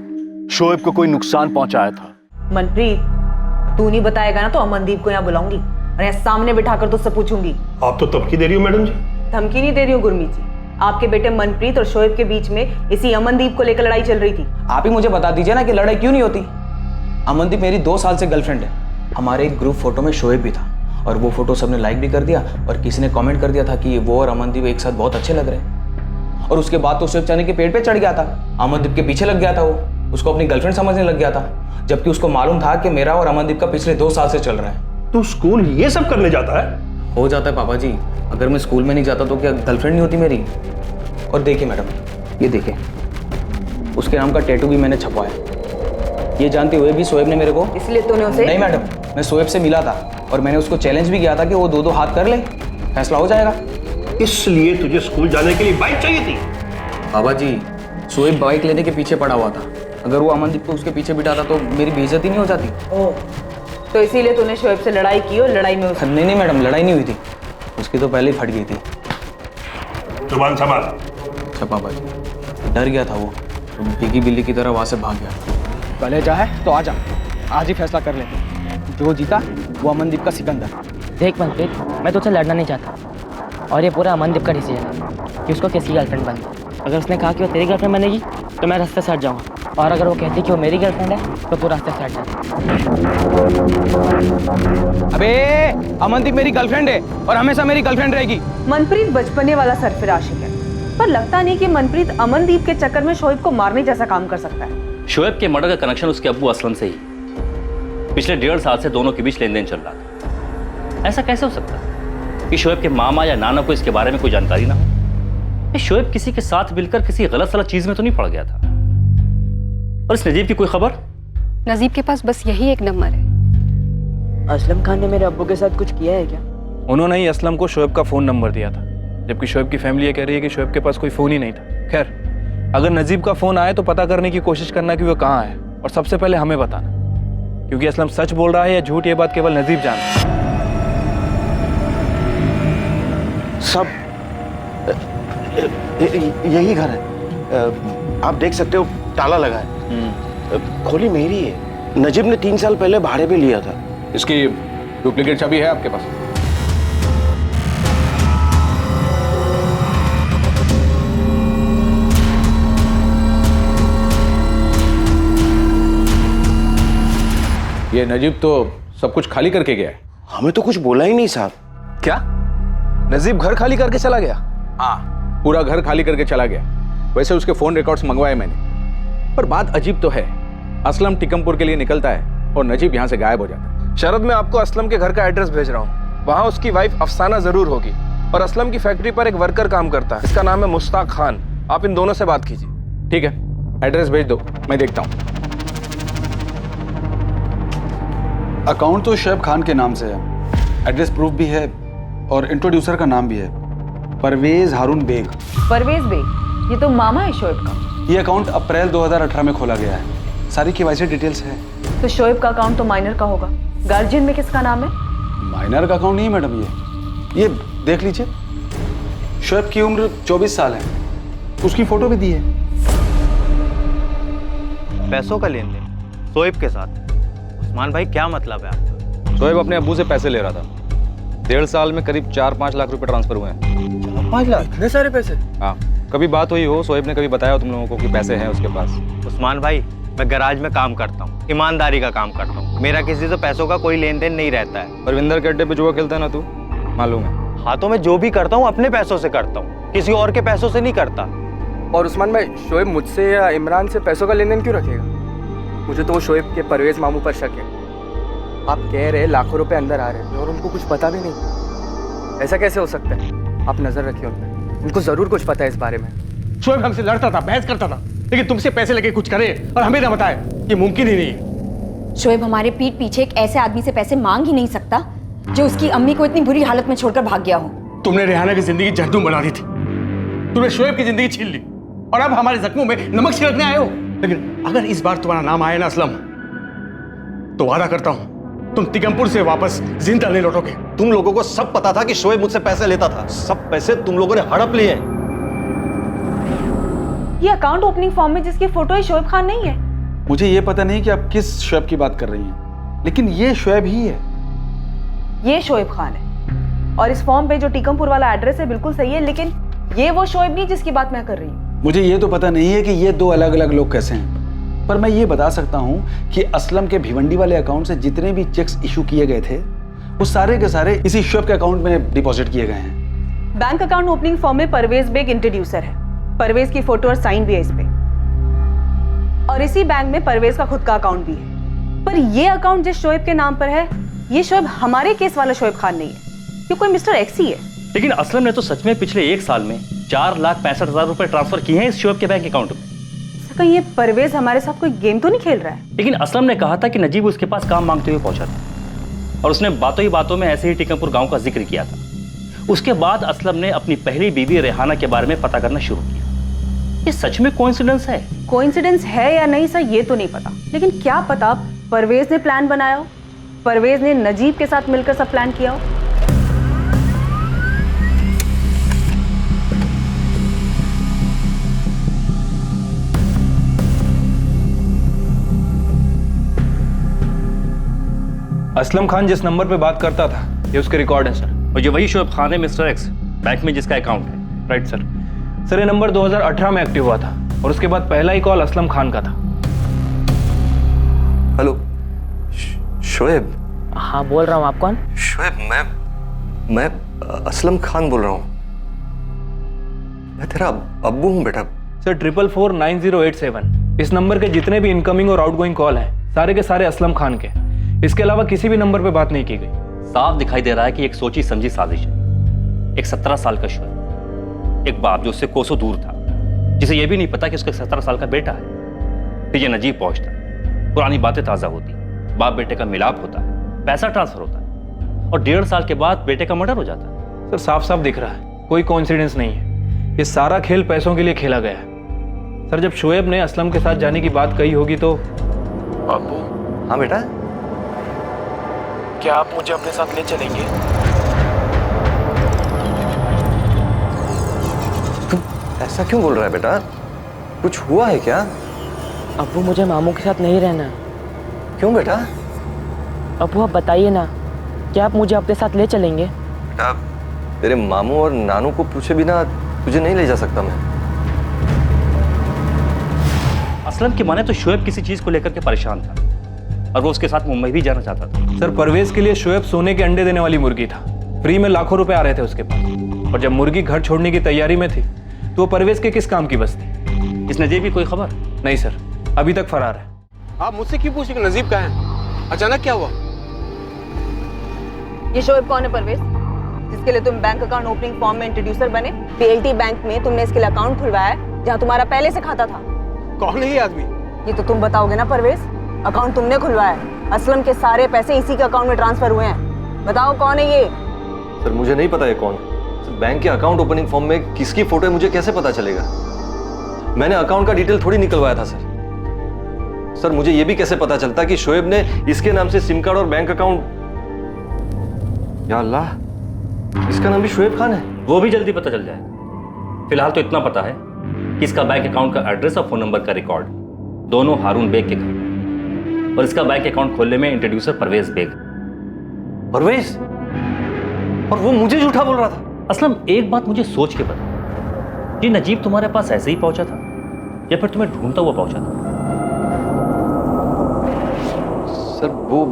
शोएब को कोई नुकसान पहुंचाया था। मनप्रीत, तू नहीं बताएगा ना तो अमनदीप को यहाँ बुलाऊंगी और यहाँ सामने बिठाकर तो उससे पूछूंगी। आप तो धमकी दे रही हो मैडम जी। धमकी नहीं दे रही हूँ गुरमीत जी, आपके बेटे मनप्रीत और शोएब के बीच में इसी अमनदीप को लेकर लड़ाई चल रही थी। आप ही मुझे बता दीजिए ना कि लड़ाई क्यों नहीं होती। अमनदीप मेरी 2 साल से गर्लफ्रेंड है। हमारे एक ग्रुप फोटो में शोएब भी था और वो फोटो सबने लाइक भी कर दिया और किसी ने कमेंट कर दिया था कि वो और अमनदीप एक साथ बहुत अच्छे लग रहे हैं। और उसके बाद तो शोएब चने के पेड़ पे चढ़ गया था, अमनदीप के पीछे लग गया था, वो उसको अपनी गर्लफ्रेंड समझने लग गया था, जबकि उसको मालूम था कि मेरा और अमनदीप का पिछले 2 साल से चल रहा है। तू स्कूल ये सब करने जाता है? हो जाता है पापा जी, अगर मैं स्कूल में नहीं जाता तो क्या गर्लफ्रेंड नहीं होती मेरी? और देखिए मैडम, ये देखिए उसके नाम का टैटू भी मैंने छपवाया, ये जानते हुए भी शोएब ने मेरे को। इसलिए तूने उसे? नहीं मैडम, मैं शोएब से मिला था और मैंने उसको चैलेंज भी किया था कि वो 2-2 हाथ कर ले, फैसला हो जाएगा। इसलिए तुझे स्कूल जाने के लिए बाइक चाहिए थी? बाबा जी, शोएब बाइक लेने के पीछे पड़ा हुआ था, अगर वो अमनदीप को उसके पीछे बिठाता तो मेरी बेइज्जती नहीं हो जाती। तो इसीलिए तूने शोएब से लड़ाई की और लड़ाई में नहीं मैडम, लड़ाई नहीं हुई थी, उसकी तो पहले ही फट गई थी। जुबान संभाल। अच्छा पापा जी, डर गया था वो, तो भीगी बिल्ली की तरह वहां से भाग गया। कलेजा है तो आजा, आज ही फैसला कर लेते, जो जीता वो अमनदीप का सिकंदर। देख मनप्रीत, मैं तुझसे लड़ना नहीं चाहता और ये पूरा अमनदीप का डिसीजन है कि उसको किसी गर्लफ्रेंड बने। अगर उसने कहा कि वो तेरी गर्लफ्रेंड बनेगी तो मैं रास्ते से हट जाऊंगा, और अगर वो कहती कि वो मेरी गर्लफ्रेंड है तो तू रास्ते से हट जा। अबे अमनदीप मेरी गर्लफ्रेंड है और हमेशा मेरी गर्लफ्रेंड रहेगी। मनप्रीत बचपने वाला सरफराशी है, पर लगता नहीं कि मनप्रीत अमनदीप के चक्कर में शोएब को मारने जैसा काम कर सकता है। शोएब के मर्डर का कनेक्शन उसके अब्बू असलम से ही पिछले 1.5 साल से दोनों के बीच लेन देन चल रहा था। ऐसा कैसे हो सकता है कि शोएब के मामा या नाना को इसके बारे में कोई जानकारी ना हो? शोएब किसी के साथ मिलकर किसी गलत सलत चीज में तो नहीं पड़ गया था? और इस नजीब की कोई खबर? नजीब के पास बस यही एक नंबर है। असलम खान ने मेरे अब्बू के साथ कुछ किया है क्या? उन्होंने ही असलम को शोएब का फोन नंबर दिया था, जबकि शोएब की फैमिली ये कह रही है कि शोएब के पास कोई फोन ही नहीं था। खैर, अगर नजीब का फोन आए तो पता करने की कोशिश करना कि वो कहाँ है, और सबसे पहले हमें बताना, क्योंकि असलम सच बोल रहा है या झूठ ये बात केवल नजीब जानता है। सब यही घर है, आप देख सकते हो, ताला लगा है, खोली मेरी है। नजीब ने 3 साल पहले भाड़े पे लिया था। इसकी डुप्लीकेट चाबी है आपके पास? ये नजीब तो सब कुछ खाली करके गया है। हमें तो कुछ बोला ही नहीं साहब। क्या नजीब घर खाली करके चला गया? हाँ, पूरा घर खाली करके चला गया। वैसे उसके फोन रिकॉर्ड्स मंगवाए मैंने, पर बात अजीब तो है, असलम टिकमपुर के लिए निकलता है और नजीब यहाँ से गायब हो जाता है। शरद, मैं आपको असलम के घर का एड्रेस भेज रहा हूँ, वहाँ उसकी वाइफ अफसाना जरूर होगी और असलम की फैक्ट्री पर एक वर्कर काम करता है, इसका नाम है मुश्ताक खान। आप इन दोनों से बात कीजिए। ठीक है, एड्रेस भेज दो, मैं देखता हूँ। अकाउंट तो शोएब खान के नाम से है, एड्रेस प्रूफ भी है और इंट्रोड्यूसर का नाम भी है, परवेज हारून बेग। परवेज बेग, ये तो मामा है शोएब का। ये अकाउंट अप्रैल 2018 में खोला गया है, सारी केवाईसी डिटेल्स है। तो शोएब का अकाउंट तो माइनर का होगा, गार्जियन में किसका नाम है? माइनर का अकाउंट नहीं है मैडम, ये देख लीजिए, शोएब की उम्र 24 साल है, उसकी फोटो भी दी है। पैसों का लेन देन शोएब के साथ? उस्मान भाई क्या मतलब है आपका? शोएब अपने अब्बू से पैसे ले रहा था, 1.5 साल में करीब 4-5 लाख रुपए ट्रांसफर हुए हैं। 5 लाख? इतने सारे पैसे? हाँ, कभी बात हुई हो, शोएब ने कभी बताया हो तुम लोगों को कि पैसे हैं उसके पास? उस्मान भाई, मैं गैराज में काम करता हूँ, ईमानदारी का काम करता हूँ, मेरा किसी से पैसों का कोई लेन देन नहीं रहता है। परविंदर के अड्डे पे जुआ खेलता है ना तू, मालूम है? हाँ, तो मैं जो भी करता हूँ अपने पैसों से करता हूँ, किसी और के पैसों से नहीं करता। और उस्मान भाई, शोएब मुझसे या इमरान से पैसों का लेन देन क्यों रखेगा? मुझे तो वो शोएब के परवेज मामू पर शक है। आप कह रहे लाखों रुपए अंदर आ रहे हैं और उनको कुछ पता भी नहीं। ऐसा कैसे हो सकता है? आप नजर रखिए उन पर, उनको जरूर कुछ पता है इस बारे में। शोएब हमसे लड़ता था, बहस करता था, लेकिन तुमसे पैसे लेके कुछ करे और हमें ना बताए, ये मुमकिन ही नहीं है। शोएब हमारे पीठ पीछे एक ऐसे आदमी से पैसे मांग ही नहीं सकता जो उसकी अम्मी को इतनी बुरी हालत में छोड़कर भाग गया हो। तुमने रेहाना की जिंदगी जहन्नुम बना दी थी, तुमने शोएब की जिंदगी छीन ली और अब हमारे जख्मों में नमक छिड़कने आए हो। लेकिन अगर इस बार तुम्हारा नाम आया ना असलम, तो वादा करता हूं तुम तिगमपुर से वापस जिंदा नहीं लौटोगे। तुम लोगों को सब पता था कि शोएब मुझसे पैसे लेता था, सब पैसे तुम लोगों ने हड़प लिए। ये अकाउंट ओपनिंग फॉर्म में जिसकी फोटो है शोएब खान नहीं है। मुझे ये पता नहीं कि आप किस शोएब की बात कर रही हैं, लेकिन ये शोएब ही है। ये शोएब खान है और इस फॉर्म पे जो टीकमपुर वाला एड्रेस है बिल्कुल सही है, लेकिन ये वो शोएब नहीं जिसकी बात मैं कर रही हूँ। मुझे ये तो पता नहीं है कि ये दो अलग अलग लोग कैसे हैं, पर मैं ये बता सकता हूँ कि असलम के भिवंडी वाले अकाउंट से जितने भी चेक्स इशू किए गए थे वो सारे के सारे इसी शोएब के अकाउंट में डिपॉजिट किए गए हैं। बैंक अकाउंट ओपनिंग फॉर्म में परवेज बेग इंट्रोड्यूसर है, परवेज की फोटो और साइन भी है इस पे, और इसी बैंक में परवेज का खुद का अकाउंट भी है। पर ये अकाउंट जिस शोएब के नाम पर है, ये शोएब हमारे केस वाला शोएब खान नहीं है, ये कोई मिस्टर एक्स ही है। लेकिन असलम ने तो सच में पिछले 1 साल में 4,65,000 रुपए ट्रांसफर किए हैं इस शोएब के बैंक अकाउंट में। कहीं ये परवेज हमारे साथ कोई गेम तो नहीं खेल रहा है? लेकिन असलम ने कहा था कि नजीब उसके पास काम मांगते हुए पहुंचा था और उसने बातों ही बातों में ऐसे ही टीकमपुर गांव का जिक्र किया था। उसके बाद असलम ने अपनी पहली बीवी रेहाना के बारे में पता करना शुरू किया। ये सच में कोइंसिडेंस है? कोइंसिडेंस है या नहीं सर ये तो नहीं पता, लेकिन क्या पता परवेज ने प्लान बनाया हो, परवेज ने नजीब के साथ मिलकर सब प्लान किया हो। असलम खान जिस नंबर पे बात करता था ये उसके रिकॉर्ड है सर। और ये वही शोएब खान है मिस्टर एक्स, बैंक में जिसका अकाउंट है। Right sir. सर ये नंबर 2018 में एक्टिव हुआ था और उसके बाद पहला ही कॉल असलम खान का था। हेलो शोएब। हाँ बोल रहा हूँ, आप कौन? शोएब मैं असलम खान बोल रहा हूँ। मैं तेरा अब्बू हूँ बेटा। सर 444908 इस नंबर के जितने भी इनकमिंग और आउटगोइंग कॉल हैं सारे के सारे असलम खान के, इसके अलावा किसी भी नंबर पे बात नहीं की गई। साफ दिखाई दे रहा है कि एक सोची समझी साजिश है। एक 17 साल का शोएब, एक बाप जो उससे कोसों दूर था, जिसे यह भी नहीं पता कि उसका 17 साल का बेटा है। फिर ये नजीब पहुंचता है, पुरानी बातें ताज़ा होती, बाप बेटे का मिलाप होता है, पैसा ट्रांसफर होता है और 1.5 साल के बाद बेटे का मर्डर हो जाता है। सर साफ साफ दिख रहा है कोई कोइंसिडेंस नहीं है, ये सारा खेल पैसों के लिए खेला गया है। सर जब शोएब ने असलम के साथ जाने की बात कही होगी तो। अब्बू। हाँ बेटा। क्या आप मुझे अपने साथ ले चलेंगे? तुम ऐसा क्यों बोल रहा है बेटा? कुछ हुआ है क्या? अब्बू मुझे मामू के साथ नहीं रहना। क्यों बेटा? अब्बू आप बताइए ना, क्या आप मुझे अपने साथ ले चलेंगे? बेटा तेरे मामू और नानू को पूछे बिना तुझे नहीं ले जा सकता मैं। असलम की माने तो शोएब किसी चीज को लेकर के परेशान था और वो उसके साथ मुंबई भी जाना चाहता था। सर परवेज के लिए शोएब सोने के अंडे देने वाली मुर्गी था, फ्री में लाखों रुपए आ रहे थे उसके पास, और जब मुर्गी घर छोड़ने की तैयारी में थी तो वो परवेज के किस काम की बस थी? इस नजीब की कोई खबर? नहीं सर, अभी तक फरार है। आप मुझसे क्यों पूछ रहे हो नजीब कहाँ है? अचानक क्या हुआ? ये शोएब कौन है परवेज, जिसके लिए तुम बैंक अकाउंट ओपनिंग फॉर्म में इंट्रोड्यूसर बने? पीएलटी बैंक में तुमने इसके लिए अकाउंट खुलवाया है जहाँ तुम्हारा पहले से खाता था। कौन है ये आदमी? ये तो तुम बताओगे ना परवेज, अकाउंट तुमने खुलवाया है, असलम के सारे पैसे इसी के अकाउंट में ट्रांसफर हुए हैं, बताओ कौन है ये? सर मुझे नहीं पता ये कौन है। बैंक के अकाउंट ओपनिंग फॉर्म में किसकी फोटो है मुझे कैसे पता चलेगा? मैंने अकाउंट का डिटेल थोड़ी निकलवाया था सर। सर मुझे ये भी कैसे पता चलता कि शोएब ने इसके नाम से सिम कार्ड और बैंक अकाउंट। या अल्लाह, इसका नाम भी शोएब खान है। वो भी जल्दी पता चल जाएगा। फिलहाल तो इतना पता है कि इसका बैंक अकाउंट का एड्रेस और फोन नंबर का रिकॉर्ड दोनों हारून बेग के घर, और इसका बैंक अकाउंट खोलने में इंट्रोड्यूसर परवेज बेग। परवेज? और वो मुझे झूठा बोल रहा था। असलम एक बात मुझे सोच के बता, ये नजीब तुम्हारे पास ऐसे ही पहुंचा था या फिर तुम्हें ढूंढता हुआ पहुंचा था? सर वो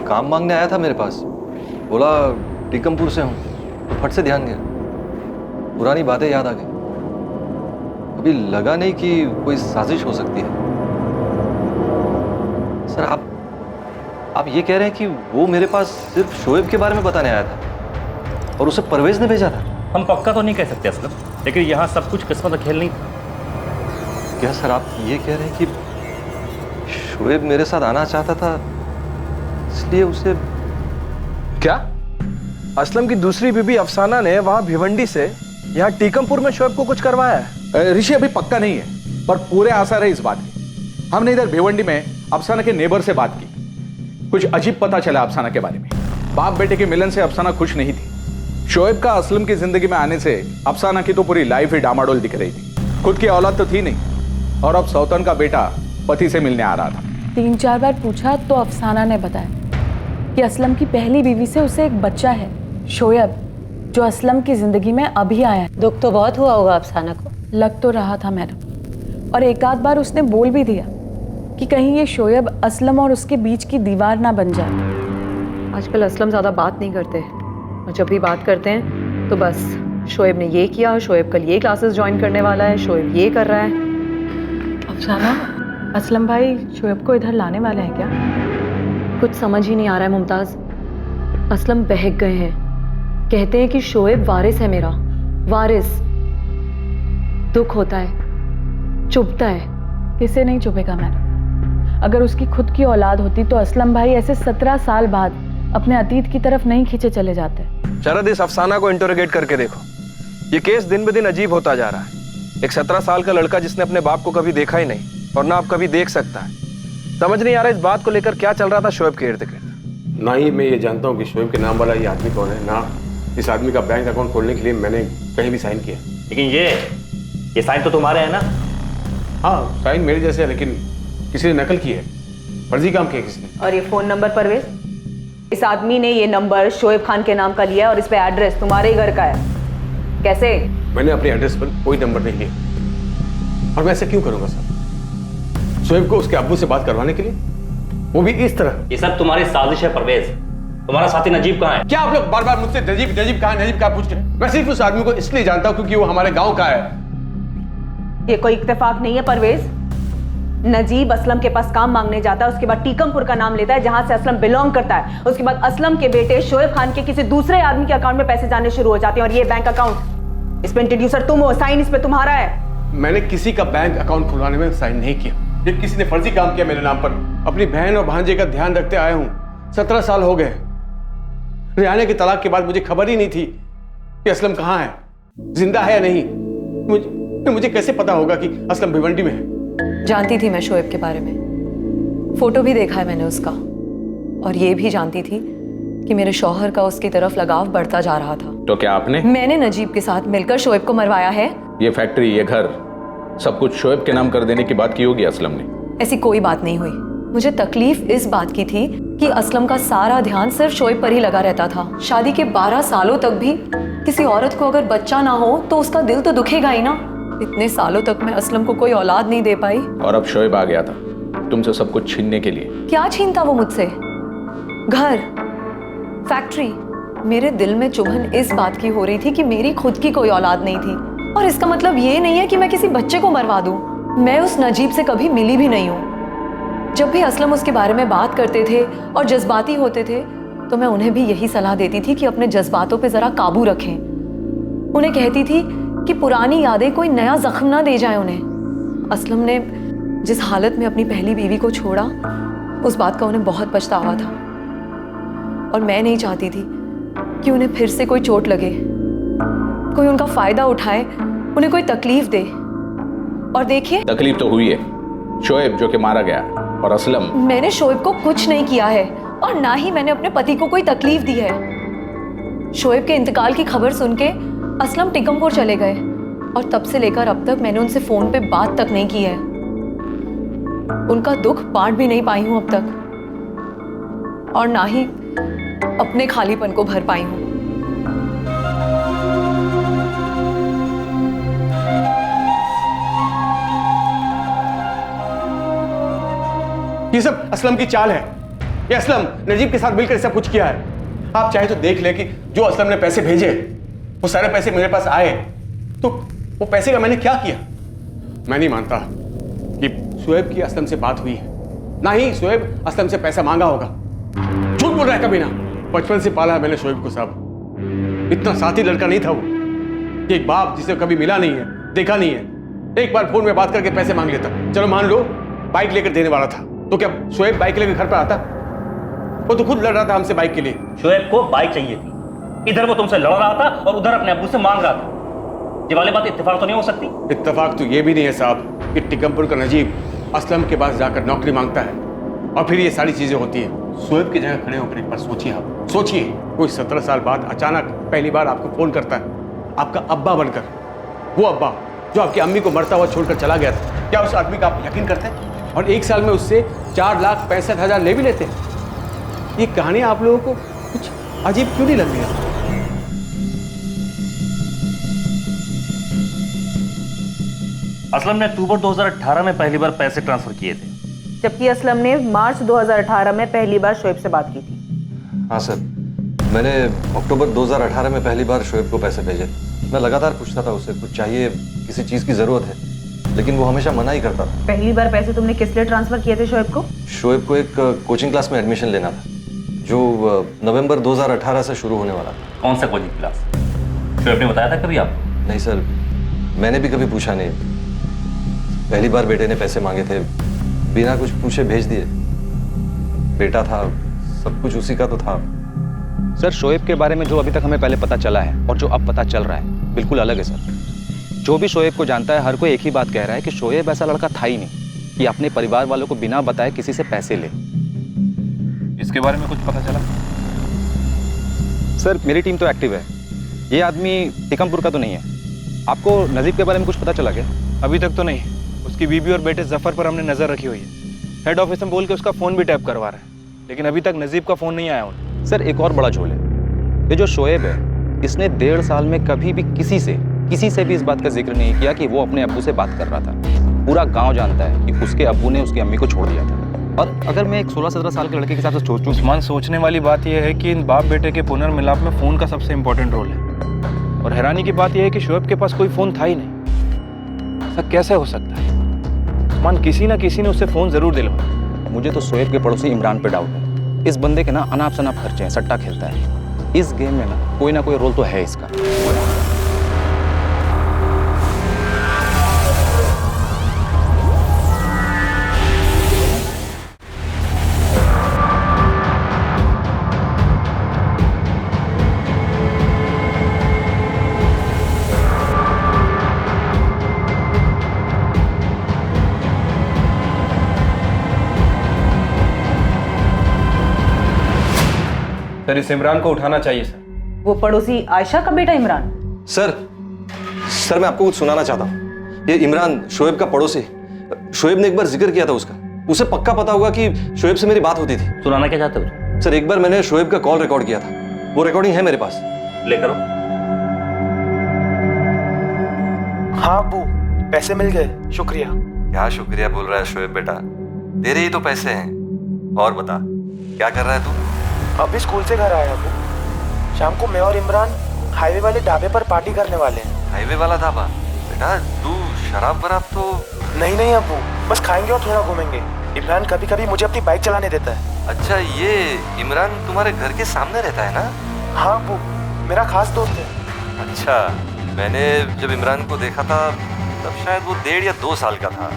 काम मांगने आया था मेरे पास, बोला टीकमपुर से हूं, तो फट से ध्यान गया, पुरानी बातें याद आ गई। कभी लगा नहीं कि कोई साजिश हो सकती है। सर आप ये कह रहे हैं कि वो मेरे पास सिर्फ शोएब के बारे में बताने आया था और उसे परवेज ने भेजा था? हम पक्का तो नहीं कह सकते असलम, लेकिन यहाँ सब कुछ किस्मत का खेल नहीं था। क्या सर आप ये कह रहे हैं कि शोएब मेरे साथ आना चाहता था इसलिए उसे? क्या असलम की दूसरी बीबी अफसाना ने वहां भिवंडी से यहाँ टीकमपुर में शोएब को कुछ करवाया है? ऋषि अभी पक्का नहीं है, पर पूरे आसार है इस बात के। हमने इधर भिवंडी में अफसाना के नेबर से बात की। कुछ अजीब पता चला अफसाना के बारे में। बाप बेटे के मिलन से अफसाना खुश नहीं थी। शोएब का असलम की जिंदगी में आने से अफसाना की तो पूरी लाइफ ही डामाडोल दिख रही थी। खुद की औलाद तो थी नहीं और अब सौतन का बेटा पति से मिलने आ रहा था। 3-4 बार पूछा तो अफसाना ने बताया कि असलम की पहली बीवी से उसे एक बच्चा है, शोएब, जो असलम की जिंदगी में अभी आया है। दुख तो बहुत हुआ होगा अफसाना को। लग तो रहा था मैडम, और एक आध बार उसने बोल भी दिया कि कहीं ये शोएब असलम और उसके बीच की दीवार ना बन जाए। आजकल असलम ज़्यादा बात नहीं करते और जब भी बात करते हैं तो बस शोएब ने ये किया, शोएब कल ये क्लासेस ज्वाइन करने वाला है, शोएब ये कर रहा है। अफसाना, असलम भाई शोएब को इधर लाने वाले हैं क्या? कुछ समझ ही नहीं आ रहा है मुमताज़। असलम बहक गए हैं, कहते हैं कि शोएब वारिस है मेरा, वारिस। दुख होता है, चुभता है। किसे नहीं चुभेगा मैडम? अगर उसकी खुद की औलाद होती तो असलम भाई ऐसे 17 साल बाद अपने अतीत की तरफ नहीं खींचे चले जाते। शरद, इस अफसाना को इंटरोगेट करके देखो। ये केस दिन ब दिन अजीब होता जा रहा है। एक 17 साल का लड़का जिसने अपने बाप को कभी देखा ही नहीं और ना अब कभी देख सकता है। समझ नहीं आ रहा इस बात को लेकर क्या चल रहा था शोएब के इर्द गिर्द। ना ही मैं ये जानता हूँ कि शोएब के नाम वाला ये आदमी कौन है, ना इस आदमी का बैंक अकाउंट खोलने के लिए मैंने कहीं भी साइन किया। लेकिन ये साइन तो तुम्हारे हैं ना? हाँ, साइन मेरे जैसे है, लेकिन किसी ने नकल की है, फर्जी काम किया किसी ने। और ये फोन नंबर परवेज, इस आदमी ने ये नंबर शोएब खान के नाम का लिया और इस पे एड्रेस तुम्हारे ही घर का है। कैसे? मैंने अपने एड्रेस पर कोई नंबर नहीं लिया, और मैं ऐसा क्यों करूंगा साहब? शोएब को उसके अब्बू से बात करवाने के लिए, वो भी इस तरह। ये सब तुम्हारी साजिश है परवेज। तुम्हारा साथी नजीब कहाँ है? क्या आप लोग बार बार मुझसे नजीब कहाँ पूछ रहे हैं? मैं सिर्फ उस आदमी को इसलिए जानता हूँ क्योंकि वो हमारे गाँव का है। ये कोई इत्तेफाक नहीं है परवेज। नजीब असलम के पास काम मांगने जाता है, उसके बाद टीकमपुर का नाम लेता है जहां से असलम बिलोंग करता है। उसके बाद असलम के बेटे शोएब खान के किसी दूसरे आदमी के अकाउंट में पैसे जाने शुरू हो जाते हैं, और ये बैंक अकाउंट, इस पे इंट्रोड्यूसर तुम हो, साइन इस पे तुम्हारा है। मैंने किसी का बैंक अकाउंट खुलवाने में साइन नहीं किया। ये किसी ने फर्जी काम किया मेरे नाम पर। अपनी बहन और भांजे का ध्यान रखते आया हूँ, 17 साल हो गए। रिहाना की तलाक के बाद मुझे खबर ही नहीं थी कि असलम कहाँ है, जिंदा है या नहीं। मुझे कैसे पता होगा कि असलम भिवंडी में है? जानती थी मैं शोएब के बारे में, फोटो भी देखा है मैंने उसका, और ये भी जानती थी कि मेरे शौहर का उसकी तरफ लगाव बढ़ता जा रहा था। तो क्या आपने? मैंने नजीब के साथ मिलकर शोएब को मरवाया है। ये फैक्ट्री, ये घर, सब कुछ शोएब के नाम कर देने की बात की होगी असलम ने। ऐसी कोई बात नहीं हुई। मुझे तकलीफ इस बात की थी कि असलम का सारा ध्यान सिर्फ शोएब पर ही लगा रहता था। शादी के 12 सालों तक भी किसी औरत को अगर बच्चा ना हो तो उसका दिल तो दुखेगा ही ना। इतने सालों तक मैं असलम को कोई औलाद नहीं दे पाई, और अब शोएब आ गया था तुमसे सब कुछ छीनने के लिए। क्या छीनता वो मुझसे? घर, फैक्ट्री। मेरे दिल में चुभन इस बात की हो रही थी कि मेरी खुद की कोई औलाद नहीं थी, और इसका मतलब ये नहीं है कि मैं किसी बच्चे को मरवा दूं। मैं उस नजीब से कभी मिली भी नहीं हूं। जब भी असलम उसके बारे में बात करते थे और जज्बाती होते थे तो मैं उन्हें भी यही सलाह देती थी कि अपने जज्बातों पे जरा काबू रखें। उन्हें कहती थी कि पुरानी यादें कोई नया जख्म ना दे जाए उन्हें। असलम ने जिस हालत में अपनी पहली बीवी को छोड़ा, उस बात का उन्हें बहुत पछतावा था, और मैं नहीं चाहती थी कि उन्हें फिर से कोई चोट लगे, कोई उनका फायदा उठाए, उन्हें कोई तकलीफ दे। और देखिए, तकलीफ तो हुई है। शोएब जो कि मारा गया, और असलम। मैंने शोएब को कुछ नहीं किया है, और ना ही मैंने अपने पति को कोई तकलीफ दी है। शोएब के इंतकाल की खबर सुन के असलम टिकमपुर चले गए, और तब से लेकर अब तक मैंने उनसे फोन पे बात तक नहीं की है। उनका दुख बांट भी नहीं पाई हूं अब तक, और ना ही अपने खालीपन को भर पाई हूं। ये सब असलम की चाल है। ये असलम नजीब के साथ मिलकर सब कुछ किया है। आप चाहे तो देख ले कि जो असलम ने पैसे भेजे, वो सारे पैसे मेरे पास आए, तो वो पैसे का मैंने क्या किया? मैं नहीं मानता कि शोएब की असलम से बात हुई है, ना ही शोएब असलम से पैसा मांगा होगा। झूठ बोल रहा है कभी ना। बचपन से पाला है मैंने शोएब को साहब। इतना साथी लड़का नहीं था वो कि एक बाप जिसे कभी मिला नहीं है, देखा नहीं है, एक बार फोन में बात करके पैसे मांग लेता। चलो मान लो बाइक लेकर देने वाला था, तो क्या शोएब बाइक लेकर घर पर आता? वो तो खुद लड़ रहा था हमसे बाइक के लिए। शोएब को बाइक चाहिए थी, इधर वो तुमसे लड़ रहा था और उधर अपने अब्बू से मांग रहा था। ये वाली बात इत्तेफाक तो नहीं हो सकती? इत्तेफाक तो ये भी नहीं है साहब कि टिकमपुर का नजीब असलम के पास जाकर नौकरी मांगता है और फिर ये सारी चीजें होती है। शोएब की जगह खड़े होकर एक बार सोचिए आप, सोचिए कोई 17 साल बाद अचानक पहली बार आपको फोन करता है, आपका अब्बा बनकर, वो अब्बा जो आपकी अम्मी को मरता हुआ छोड़कर चला गया था। क्या उस आदमी का आप यकीन करते हैं? और एक साल में उससे 4,65,000 ले भी लेते हैं। ये कहानी आप लोगों को कुछ अजीब क्यों नहीं लग रही है? असलम ने अक्टूबर 2018 में पहली बार पैसे ट्रांसफर किए थे, जबकि असलम ने मार्च 2018 में पहली बार शोएब से बात की थी। हाँ सर, मैंने अक्टूबर 2018 में पहली बार शोएब को पैसे भेजे। मैं लगातार पूछता था उससे कुछ चाहिए, किसी चीज़ की ज़रूरत है, लेकिन वो हमेशा मना ही करता था। पहली बार पैसे तुमने किस लिए ट्रांसफर किए थे शोएब को? शोएब को एक कोचिंग क्लास में एडमिशन लेना था जो नवंबर 2018 से शुरू होने वाला था। कौन सा कोचिंग क्लास? शोएब ने बताया था कभी आपको? नहीं सर, मैंने भी कभी पूछा नहीं। पहली बार बेटे ने पैसे मांगे थे, बिना कुछ पूछे भेज दिए। बेटा था, सब कुछ उसी का तो था। सर, शोएब के बारे में जो अभी तक हमें पहले पता चला है और जो अब पता चल रहा है बिल्कुल अलग है सर। जो भी शोएब को जानता है हर कोई एक ही बात कह रहा है कि शोएब ऐसा लड़का था ही नहीं कि अपने परिवार वालों को बिना बताए किसी से पैसे ले। इसके बारे में कुछ पता चला? सर, मेरी टीम तो एक्टिव है। ये आदमी टिकमपुर का तो नहीं है। आपको नजीब के बारे में कुछ पता चला क्या? अभी तक तो नहीं। उसकी बीबी और बेटे जफर पर हमने नजर रखी हुई है। हेड ऑफिस में बोल के उसका फोन भी टैप करवा रहा है, लेकिन अभी तक नजीब का फोन नहीं आया उन्हें। सर, एक और बड़ा झोल है। ये जो शोएब है, इसने 1.5 साल में कभी भी किसी से भी इस बात का जिक्र नहीं किया कि वो अपने अब्बू से बात कर रहा था। पूरा गांव जानता है कि उसके अब्बू ने उसकी अम्मी को छोड़ दिया था। और अगर मैं एक 16-17 साल के लड़के के हिसाब से सोचूं, उस्मान, सोचने वाली बात यह है कि इन बाप बेटे के पुनर्मिलाप में फ़ोन का सबसे इंपॉर्टेंट रोल है। और हैरानी की बात यह है कि शोएब के पास कोई फ़ोन था ही नहीं। ऐसा कैसे हो सकता है? उस्मान, किसी ना किसी ने उससे फ़ोन ज़रूर दिलवाया। मुझे तो शोएब के पड़ोसी इमरान पे डाउट है। इस बंदे के ना अनाप शनाप खर्चे हैं, सट्टा खेलता है। इस गेम में ना कोई रोल तो है इसका। सर, इस इमरान को उठाना चाहिए सर। वो पड़ोसी आयशा का बेटा इमरान? सर, मैं आपको कुछ सुनाना चाहता हूँ। ये इमरान शोएब का पड़ोसी। शोएब ने एक बार जिक्र किया था उसका। उसे पक्का पता होगा कि शोएब से मेरी बात होती थी। सुनाना क्या चाहते हो? सर, एक बार मैंने शोएब का कॉल रिकॉर्ड किया था। वो रिकॉर्डिंग है मेरे पास। ले करो। हाँ अब्बू, पैसे मिल गए, शुक्रिया। क्या शुक्रिया बोल रहा है शोएब बेटा? तेरे ही तो पैसे हैं। और बता, क्या कर रहा है तू? अभी स्कूल से घर आया अब्बू। शाम को मैं और इमरान हाईवे वाले ढाबे पर पार्टी करने वाले हैं। हाईवे वाला ढाबा? बेटा, तू शराब वराब तो नहीं अब्बू, बस खाएंगे और थोड़ा घूमेंगे। इमरान कभी कभी मुझे अपनी बाइक चलाने देता है। अच्छा, ये इमरान तुम्हारे घर के सामने रहता है ना? हाँ अब्बू, मेरा खास दोस्त है। अच्छा, मैंने जब इमरान को देखा था तब शायद वो 1.5 या 2 साल का था।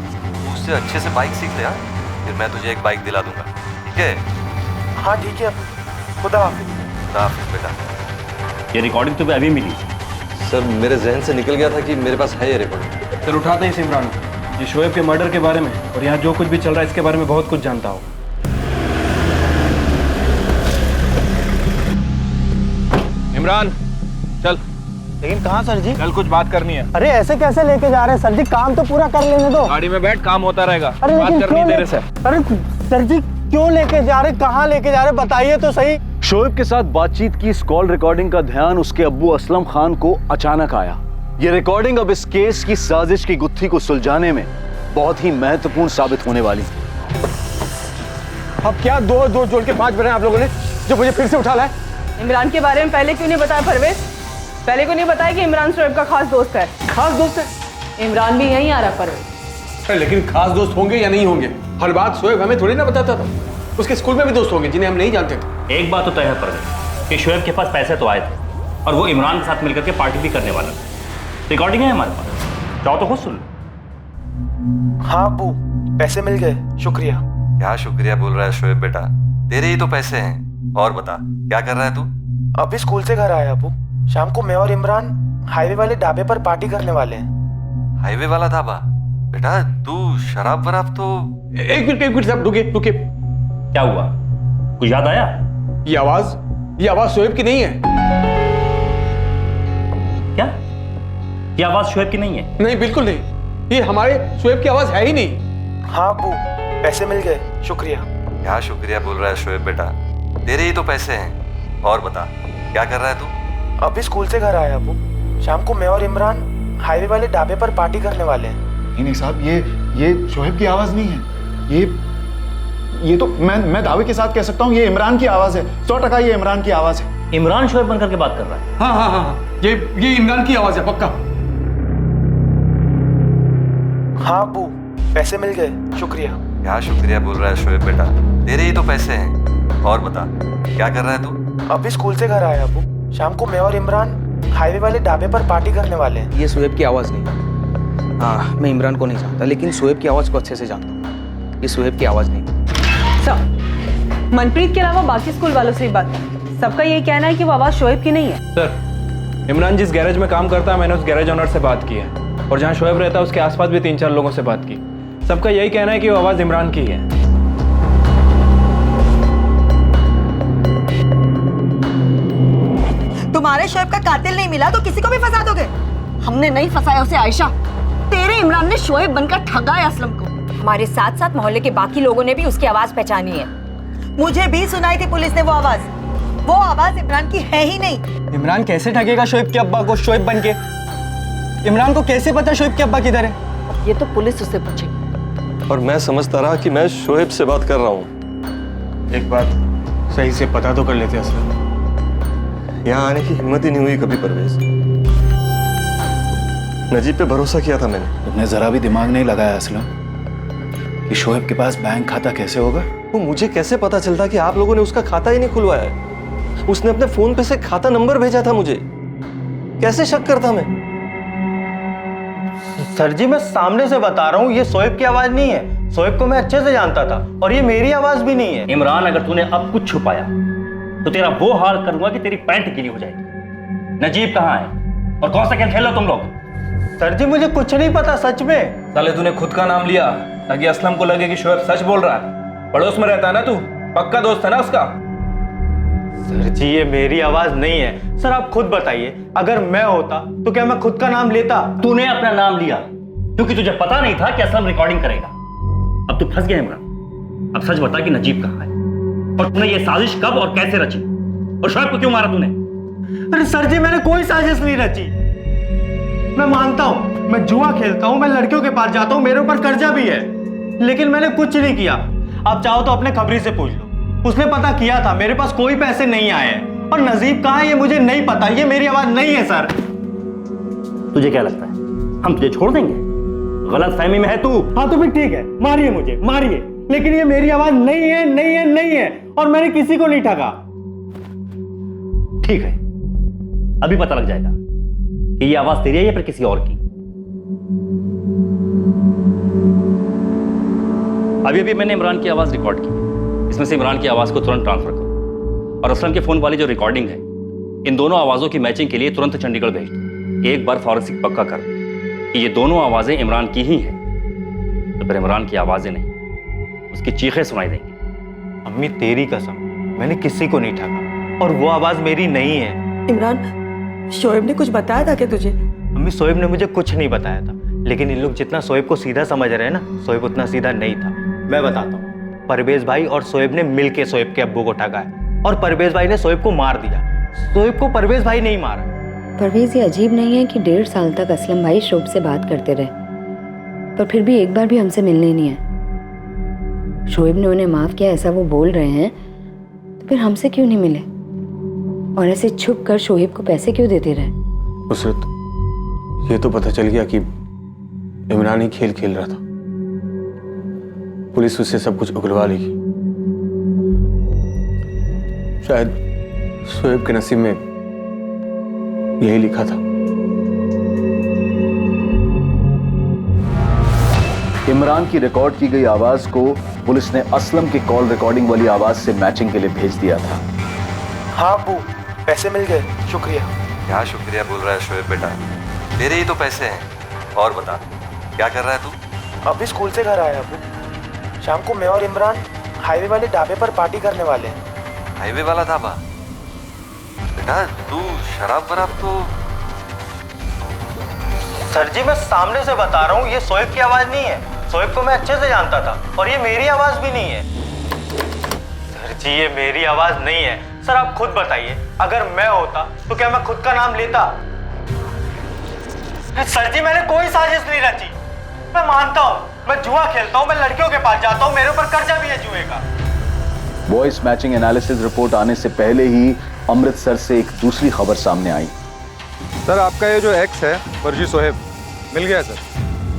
उससे अच्छे से बाइक सीख लिया, फिर मैं तुझे एक बाइक दिला दूंगा, ठीक है? हाँ ठीक है अब्बू, खुदा हाफिज। खुदा हाफिज बेटा। ये रिकॉर्डिंग तुम्हें अभी मिली? सर, मेरे जहन से निकल गया था कि मेरे पास है ये रिकॉर्डिंग। सर, उठाते हैं इस इमरान को। ये शोएब के मर्डर के बारे में और यहाँ जो कुछ भी चल रहा है इसके बारे में बहुत कुछ जानता हो। इमरान, चल। लेकिन कहाँ सर जी? कल कुछ बात करनी है। अरे ऐसे कैसे लेके जा रहे हैं सर जी? काम तो पूरा कर लेने दो। गाड़ी में बैठ, काम होता रहेगा। अरे बात करनी है तेरे से। अरे सर जी, क्यों लेके जा रहे, कहाँ लेके जा रहे, बताइए तो सही। शोएब के साथ बातचीत की इस कॉल रिकॉर्डिंग का ध्यान उसके अब्बू असलम खान को अचानक आया। ये रिकॉर्डिंग अब इस केस की साजिश की गुत्थी को सुलझाने में बहुत ही महत्वपूर्ण साबित होने वाली। अब क्या दो जोड़ के 5 बने आप लोगों ने जो मुझे फिर से उठा लाए? इमरान के बारे में पहले क्यों नहीं बताया परवेज? पहले क्यों नहीं बताया कि इमरान शोएब का खास दोस्त है? खास दोस्त है? इमरान भी यहीं आ रहा परवेज। अरे लेकिन खास दोस्त होंगे या नहीं होंगे, हर बात शोएब हमें थोड़ी ना बताता था। उसके स्कूल में भी दोस्त होंगे जिन्हें हम नहीं जानते थे। एक बात तो तय है परवेज कि शोएब के पास पैसे तो आए थे और वो इमरान के साथ मिलकर के पार्टी भी करने वाला था। रिकॉर्डिंग है हमारे पास, चाहो तो खुद सुन लो। हाँ अब्बू, पैसे मिल गए, शुक्रिया। क्या शुक्रिया बोल रहा है शोएब बेटा, तेरे ही तो पैसे हैं। और बता क्या कर रहा है तू? अभी स्कूल से घर आया अब्बू। शाम को मैं और इमरान हाईवे वाले ढाबे पर पार्टी करने वाले हैं। हाईवे वाला ढाबा? बेटा तू शराब वराब तो। एक मिनट साहब, रुकिए। क्या हुआ, कुछ याद आया? ये आवाज शोएब की नहीं है। क्या ये आवाज शोएब की नहीं है? नहीं, बिल्कुल नहीं, ये हमारे शोएब की आवाज है ही नहीं। हाँ अब्बू, पैसे मिल गए, शुक्रिया। क्या शुक्रिया बोल रहा है शोएब बेटा, तेरे ही तो पैसे हैं। और बता क्या कर रहा है तू? अभी स्कूल से घर आया अब्बू। शाम को मैं और इमरान हाईवे वाले ढाबे पर पार्टी करने वाले हैं। नहीं साहब, ये शोएब की आवाज नहीं है। ये तो मैं दावे के साथ कह सकता हूँ, ये इमरान की आवाज है। 100% ये इमरान की आवाज है। इमरान शोएब बनकर के बात कर रहा है? हाँ, ये इमरान की आवाज है पक्का। हाँ अब्बू, पैसे मिल गए, शुक्रिया। क्या शुक्रिया बोल रहा है शोएब बेटा, तेरे ही तो पैसे हैं। और बता क्या कर रहा है तू? अभी स्कूल से घर आया अब्बू। शाम को मैं और इमरान हाईवे वाले ढाबे पर पार्टी करने वाले हैं। ये शोएब की आवाज़ नहीं। हाँ, मैं इमरान को नहीं जानता, लेकिन शोएब की आवाज़ को अच्छे से जानता हूँ। ये शोएब की आवाज़ नहीं। सर, मनप्रीत के अलावा बाकी स्कूल वालों से भी बात की, सबका यही कहना है कि वो आवाज़ शोएब की नहीं है। सर, इमरान जिस गैरेज में काम करता है, मैंने उस गैरेज ओनर से बात की है, और जहाँ शोएब रहता है उसके आसपास भी 3-4 लोगों से बात की। सबका यही कहना है कि वो आवाज़ इमरान की है। तुम्हारे शोएब का कातिल नहीं मिला तो किसी को भी फंसा दोगे? हमने नहीं फंसाया उसे आयशा, तेरे इमरान ने शोएब बनकर ठगा है असलम को। हमारे साथ साथ मोहल्ले के बाकी लोगों ने भी उसकी आवाज पहचानी है। मुझे भी सुनाई थी पुलिस ने वो आवाज इमरान की है ही नहीं। इमरान कैसे ठगेगा शोएब के अब्बा को शोएब बनके? इमरान को कैसे पता शोएब के अब्बा किधर है? ये तो पुलिस उससे पूछे। और मैं समझता रहा कि मैं शोएब से बात कर रहा हूँ। एक बात सही से पता तो कर लेते असलम। यहाँ आने की हिम्मत ही नहीं हुई कभी परवेज। नजीब पे भरोसा किया था मैंने। तुमने जरा भी दिमाग नहीं लगाया असलम कि शोएब के पास बैंक खाता कैसे होगा? वो मुझे कैसे पता चलता कि आप लोगों ने उसका खाता ही नहीं खुलवाया है? उसने अपने फोन पे से खाता नंबर भेजा था मुझे, कैसे शक करता मैं? सर जी, मैं सामने से बता रहा हूँ, ये शोएब की आवाज नहीं है। शोएब को मैं अच्छे से जानता था, और ये मेरी आवाज भी नहीं है। इमरान, अगर तूने अब कुछ छुपाया तो तेरा वो हाल करूंगा कि तेरी पैंट गीली हो जाएगी। नजीब कहाँ है और कौन सा खेल खेल रहे हो तुम लोग? सर जी, मुझे कुछ नहीं पता सच में। साले तूने खुद का नाम लिया ताकि असलम को लगे कि शोएब सच बोल रहा है। पड़ोस में रहता है ना तू, पक्का दोस्त है ना उसका। सर जी, ये मेरी आवाज नहीं है। सर आप खुद बताइए, अगर मैं होता तो क्या मैं खुद का नाम लेता? तूने अपना नाम लिया क्योंकि तुझे पता नहीं था कि असलम रिकॉर्डिंग करेगा। अब तू फंस गया इमरान। अब सच बता कि नजीब कहाँ है और तूने ये साजिश कब और कैसे रची, और शोएब को क्यों मारा तूने? अरे सर जी, मैंने कोई साजिश नहीं रची। मैं मानता हूं, मैं जुआ खेलता हूं, मैं लड़कियों के पास जाता हूं, मेरे ऊपर कर्जा भी है, लेकिन मैंने कुछ नहीं किया। आप चाहो तो अपने खबरी से पूछ लो, उसने पता किया था, मेरे पास कोई पैसे नहीं आए हैं। और नजीब कहाँ है ये मुझे नहीं पता, ये मेरी आवाज नहीं है। सर तुझे क्या लगता है हम तुझे छोड़ देंगे? गलत फहमी में है तू। हाँ तो फिर ठीक है, मारिए मुझे, मारिए, लेकिन ये मेरी आवाज नहीं है, नहीं है, नहीं है, और मैंने किसी को नहीं ठगा। ठीक है, अभी पता लग जाएगा कि ये आवाज तेरी है या फिर किसी और की। अभी अभी मैंने इमरान की आवाज रिकॉर्ड की, इसमें से इमरान की आवाज को तुरंत ट्रांसफर करो और असलम के फोन वाली जो रिकॉर्डिंग है, इन दोनों आवाजों की मैचिंग के लिए तुरंत चंडीगढ़ भेज दो। एक बार फॉरेंसिक पक्का कर दो कि ये दोनों आवाजें इमरान की ही हैं, तो फिर इमरान की आवाजें नहीं, उसकी चीखें सुनाई देंगी। अम्मी तेरी कसम, मैंने किसी को नहीं ठगा और वो आवाज मेरी नहीं है। इमरान, शोएब ने कुछ बताया था क्या तुझे? अम्मी, शोएब ने मुझे कुछ नहीं बताया था, लेकिन इन लोग जितना शोएब को सीधा समझ रहे हैं ना, शोएब उतना सीधा नहीं था। मैं बताता हूँ, परवेज भाई और शोएब ने मिलके शोएब के अब्बू को ठगा है, और परवेज भाई ने शोएब को मार दिया। शोएब को परवेज भाई नहीं मारा। परवेज, ये अजीब नहीं है कि 1.5 साल तक असलम भाई शोएब से बात करते रहे, पर फिर भी एक बार भी हमसे मिलने नहीं आए। शोएब ने उन्हें माफ किया ऐसा वो बोल रहे हैं, तो फिर हमसे क्यों नहीं मिले और ऐसे छुप कर शोएब को पैसे क्यों देते रहे? नुसरत, ये तो पता चल गया कि इमरान ही खेल खेल रहा था। पुलिस उससे सब कुछ उगलवा ली। शायद शोएब के नसीब में यही लिखा था। इमरान की रिकॉर्ड की गई आवाज को पुलिस ने असलम की कॉल रिकॉर्डिंग वाली आवाज से मैचिंग के लिए भेज दिया था। हाँ अब्बू, पैसे मिल गए, शुक्रिया। क्या शुक्रिया बोल रहा है शोएब बेटा, तेरे ही तो पैसे हैं। और बता क्या कर रहा है तू? अभी स्कूल से घर आया अब्बू। शाम को मैं और इमरान हाईवे वाले ढाबे पर पार्टी करने वाले हैं। हाईवे वाला ढाबा? बेटा तू शराब वराब तो। सर जी मैं सामने से बता रहा हूँ, ये शोएब की आवाज नहीं है। शोएब को मैं अच्छे से जानता था, और ये मेरी आवाज भी नहीं है। सर जी ये मेरी आवाज नहीं है। सर आप खुद बताइए, अगर मैं होता तो क्या मैं खुद का नाम लेता? सर जी मैंने कोई साजिश नहीं रची। मैं मानता हूँ, मैं जुआ खेलता हूँ, मैं लड़कियों के पास जाता हूँ, मेरे ऊपर कर्जा भी है जुए का। वॉइस मैचिंग एनालिसिस रिपोर्ट आने से पहले ही अमृतसर से एक दूसरी खबर सामने आई। सर आपका ये जो एक्स है फर्जी शोएब मिल गया सर,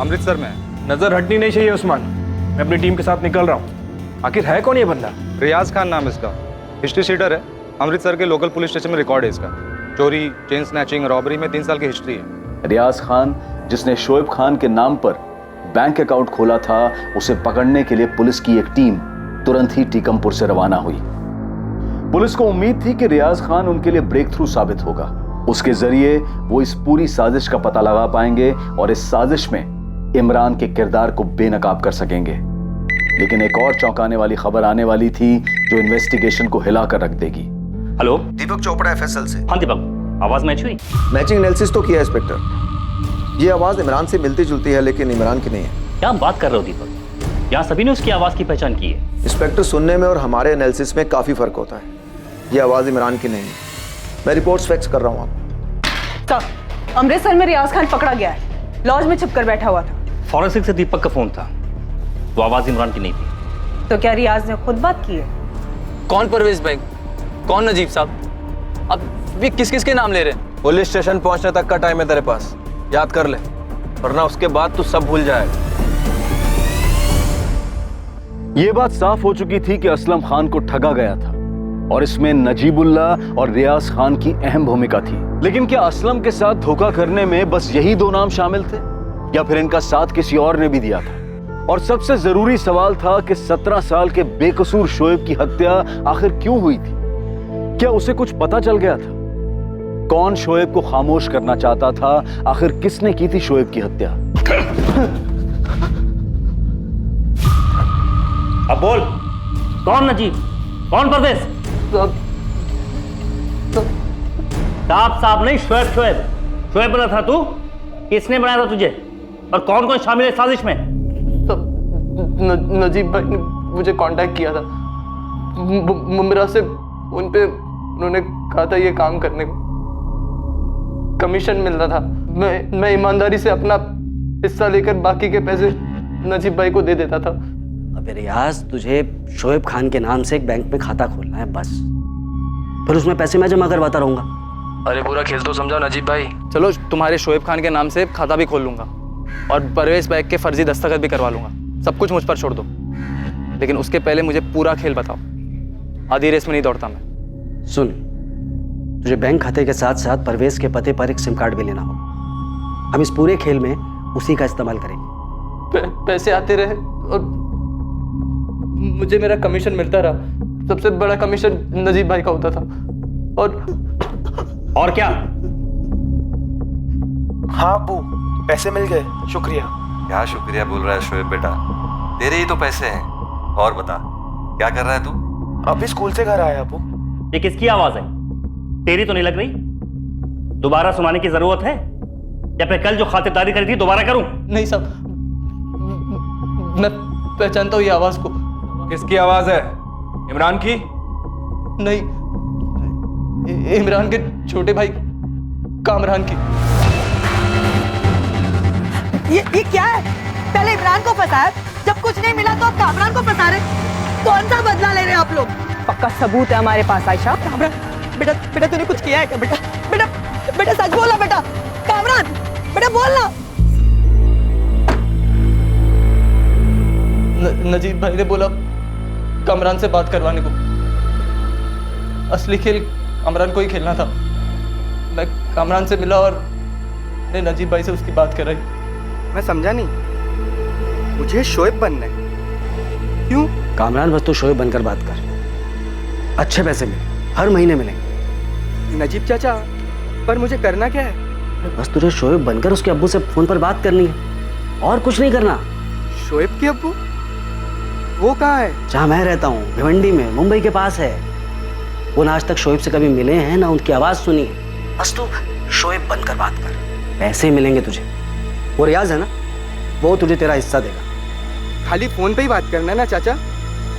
अमृतसर में। नजर हटनी नहीं चाहिए उस्मान, मैं अपनी टीम के साथ निकल रहा हूँ। आखिर है कौन ये बंदा? रियाज खान नाम इसका, हिस्ट्री शीटर है। अमृतसर के लोकल पुलिस स्टेशन में रिकॉर्ड है इसका। चोरी, चेन स्नैचिंग, रॉबरी में 3 साल की हिस्ट्री है। रियाज खान जिसने शोएब खान के नाम पर बैंक अकाउंट खोला था, उसे पकड़ने के लिए पुलिस की एक टीम तुरंत ही टीकमपुर से रवाना हुई। पुलिस को उम्मीद थी कि रियाज खान उनके लिए ब्रेक थ्रू साबित होगा। उसके जरिए वो इस पूरी साजिश का पता लगा पाएंगे और इस साजिश में इमरान के किरदार को बेनकाब कर सकेंगे। लेकिन एक और चौंकाने वाली खबर आने वाली थी जो इन्वेस्टिगेशन को हिला कर रख देगी। हेलो, दीपक चोपड़ा एफएसएल से। हाँ दीपक, आवाज मैच हुई? मैचिंग एनालिसिस तो किया इंस्पेक्टर। ये आवाज इमरान से मिलती जुलती है, लेकिन इमरान की नहीं है। क्या बात कर रहे हो दीपक? यहाँ सभी ने उसकी आवाज की पहचान की है। इंस्पेक्टर, सुनने में और हमारे एनालिसिस में काफी फर्क होता है। ये आवाज इमरान की नहीं है। मैं रिपोर्ट्स फैक्स कर रहा हूँ साहब, अमृतसर में रियाज खान पकड़ा गया है। लॉज में छुपकर बैठा हुआ था। फॉरेंसिक से दीपक का फोन था, वो आवाज इमरान की नहीं थी। तो क्या रियाज ने खुद बात की है? कौन परवेज भाई, कौन नजीब साहब? अब भी किस किस के नाम ले रहे हैं? पुलिस स्टेशन पहुंचने तक का टाइम है तेरे पास, याद कर ले, वरना उसके बाद तू सब भूल जाएगा। यह बात साफ हो चुकी थी कि असलम खान को ठगा गया था और इसमें नजीबुल्ला और रियाज खान की अहम भूमिका थी। लेकिन क्या असलम के साथ धोखा करने में बस यही 2 नाम शामिल थे, या फिर इनका साथ किसी और ने भी दिया था? और सबसे जरूरी सवाल था कि 17 साल के बेकसूर शोएब की हत्या आखिर क्यों हुई थी? क्या उसे कुछ पता चल गया था? कौन शोएब को खामोश करना चाहता था? आखिर किसने की थी शोएब की हत्या? अब बोल, कौन नजीब, कौन परवेज? साहब नहीं, शोएब। शोएब बना था तू? किसने बनाया था तुझे? और कौन कौन शामिल है साजिश में? नजीब भाई ने मुझे कांटेक्ट किया था मुमरा से। उन्होंने कहा था ये काम करने को कमीशन मिल रहा था। मैं ईमानदारी से अपना हिस्सा लेकर बाकी के पैसे नजीब भाई को दे देता था। अबे रियाज, तुझे शोएब खान के नाम से एक बैंक में खाता खोलना है बस, फिर उसमें पैसे मैं जमा करवाता रहूंगा। अरे पूरा खेल तो समझाओ नजीब भाई। चलो तुम्हारे शोएब खान के नाम से खाता भी खोल लूंगा और परवेज बैग के फर्जी दस्तखत भी करवा लूंगा। सब कुछ मुझ पर छोड़ दो, लेकिन उसके पहले मुझे पूरा खेल बताओ। आधी रेस में नहीं दौड़ता मैं। सुन, तुझे बैंक खाते के साथ साथ परवेज के पते पर एक सिम कार्ड भी लेना होगा। हम इस पूरे खेल में उसी का इस्तेमाल करेंगे। पैसे आते रहे और मुझे मेरा कमीशन मिलता रहा। सबसे बड़ा कमीशन नजीब भाई का होता था। और क्या? हाँ अब्बू, पैसे मिल गए, शुक्रिया। क्या शुक्रिया बोल रहा है शोएब बेटा, तेरे ही तो पैसे हैं। और बता क्या कर रहा है तू? अभी स्कूल से घर आया अब्बू। ये किसकी आवाज है? तेरी तो नहीं लग रही। दोबारा सुनाने की जरूरत है या फिर कल जो खातिरदारी करी थी दोबारा करूं? नहीं साहब, मैं पहचानता हूं ये आवाज को। किसकी आवाज है? इमरान की? नहीं, इमरान के छोटे भाई कामरान की। ये क्या है? पहले इमरान को फंसाया, जब कुछ नहीं मिला तो अब कामरान को फंसा रहे। कौन सा बदला ले रहे हैं आप लोग? पक्का सबूत है हमारे पास आयशा। कामरान, बेटा तूने कुछ किया है क्या? बेटा सच बोला बेटा। कामरान, बेटा बोलना। नजीब भाई ने बोला कमरान से बात करवाने को। असली खेल कमरान को ही खेलना था। मैं कमरान से मिला और ने नजीब भाई से उसकी बात कराई। मैं समझा नहीं, मुझे शोएब बनना है। क्यों? कामरान, बस तू शोएब बनकर बात कर। अच्छे पैसे मिले, हर महीने मिलेंगे। नजीब चाचा, पर मुझे करना क्या है? बस तुझे शोएब बनकर उसके अब्बू से फोन पर बात करनी है, और कुछ नहीं करना। शोएब के अब्बू? वो कहाँ है? जहाँ मैं रहता हूँ, भिवंडी में, मुंबई के पास है। वो ना आज तक शोएब से कभी मिले हैं, ना उनकी आवाज सुनी है। बस तू शोएब बनकर बात कर, पैसे मिलेंगे तुझे। वो रियाज है ना, वो तुझे तेरा हिस्सा देगा। खाली फोन पे ही बात करना है ना चाचा?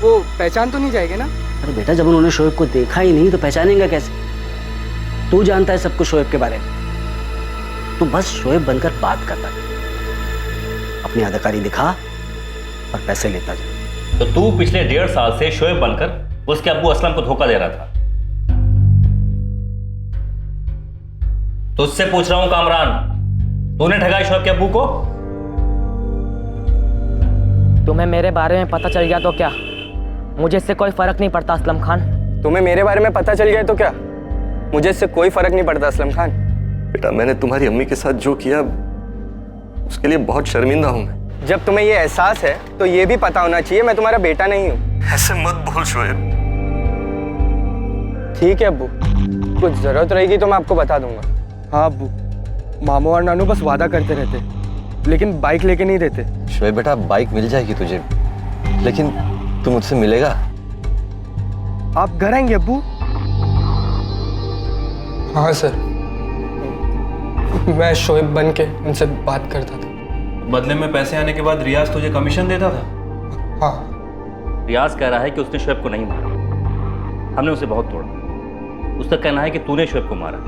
वो पहचान तो नहीं जाएगा ना? अरे बेटा, जब उन्होंने शोएब को देखा ही नहीं तो पहचानेंगे कैसे? तू जानता है सब कुछ शोएब के बारे में। तू बस शोएब बनकर बात करता जा, अपनी अदाकारी दिखा और पैसे लेता जा। तो तू पिछले 1.5 साल से शोएब बनकर उसके अब्बू असलम को धोखा दे रहा था। तुझसे पूछ रहा हूं कामरान, तूने ठगा शोएब के अब्बू को? तुम्हें मेरे बारे में पता चल गया तो क्या? मुझे इससे कोई फर्क नहीं पड़ता असलम खान। तुम्हें मेरे बारे में पता चल गया तो क्या? मुझे इससे कोई फर्क नहीं पड़ता असलम खान। बेटा, मैंने तुम्हारी अम्मी के साथ जो किया उसके लिए बहुत शर्मिंदा हूं मैं। जब तुम्हें ये एहसास है तो ये भी पता होना चाहिए मैं तुम्हारा बेटा नहीं हूँ। ऐसे मत बोल शोएब। ठीक है अब्बू, कुछ जरूरत रहेगी तो मैं आपको बता दूंगा। हाँ अब्बू, मामू और नानू बस वादा करते रहते, लेकिन बाइक लेके नहीं देते। शोएब बेटा, बाइक मिल जाएगी तुझे, लेकिन तू मुझसे मिलेगा? आप घर आएंगे अब्बू? हाँ सर, मैं शोएब बन के उनसे बात करता था। बदले में पैसे आने के बाद रियाज तुझे कमीशन देता था? हाँ। रियाज कह रहा है कि उसने शोएब को नहीं मारा, हमने उसे बहुत तोड़ा। उसका कहना है कि तूने शोएब को मारा।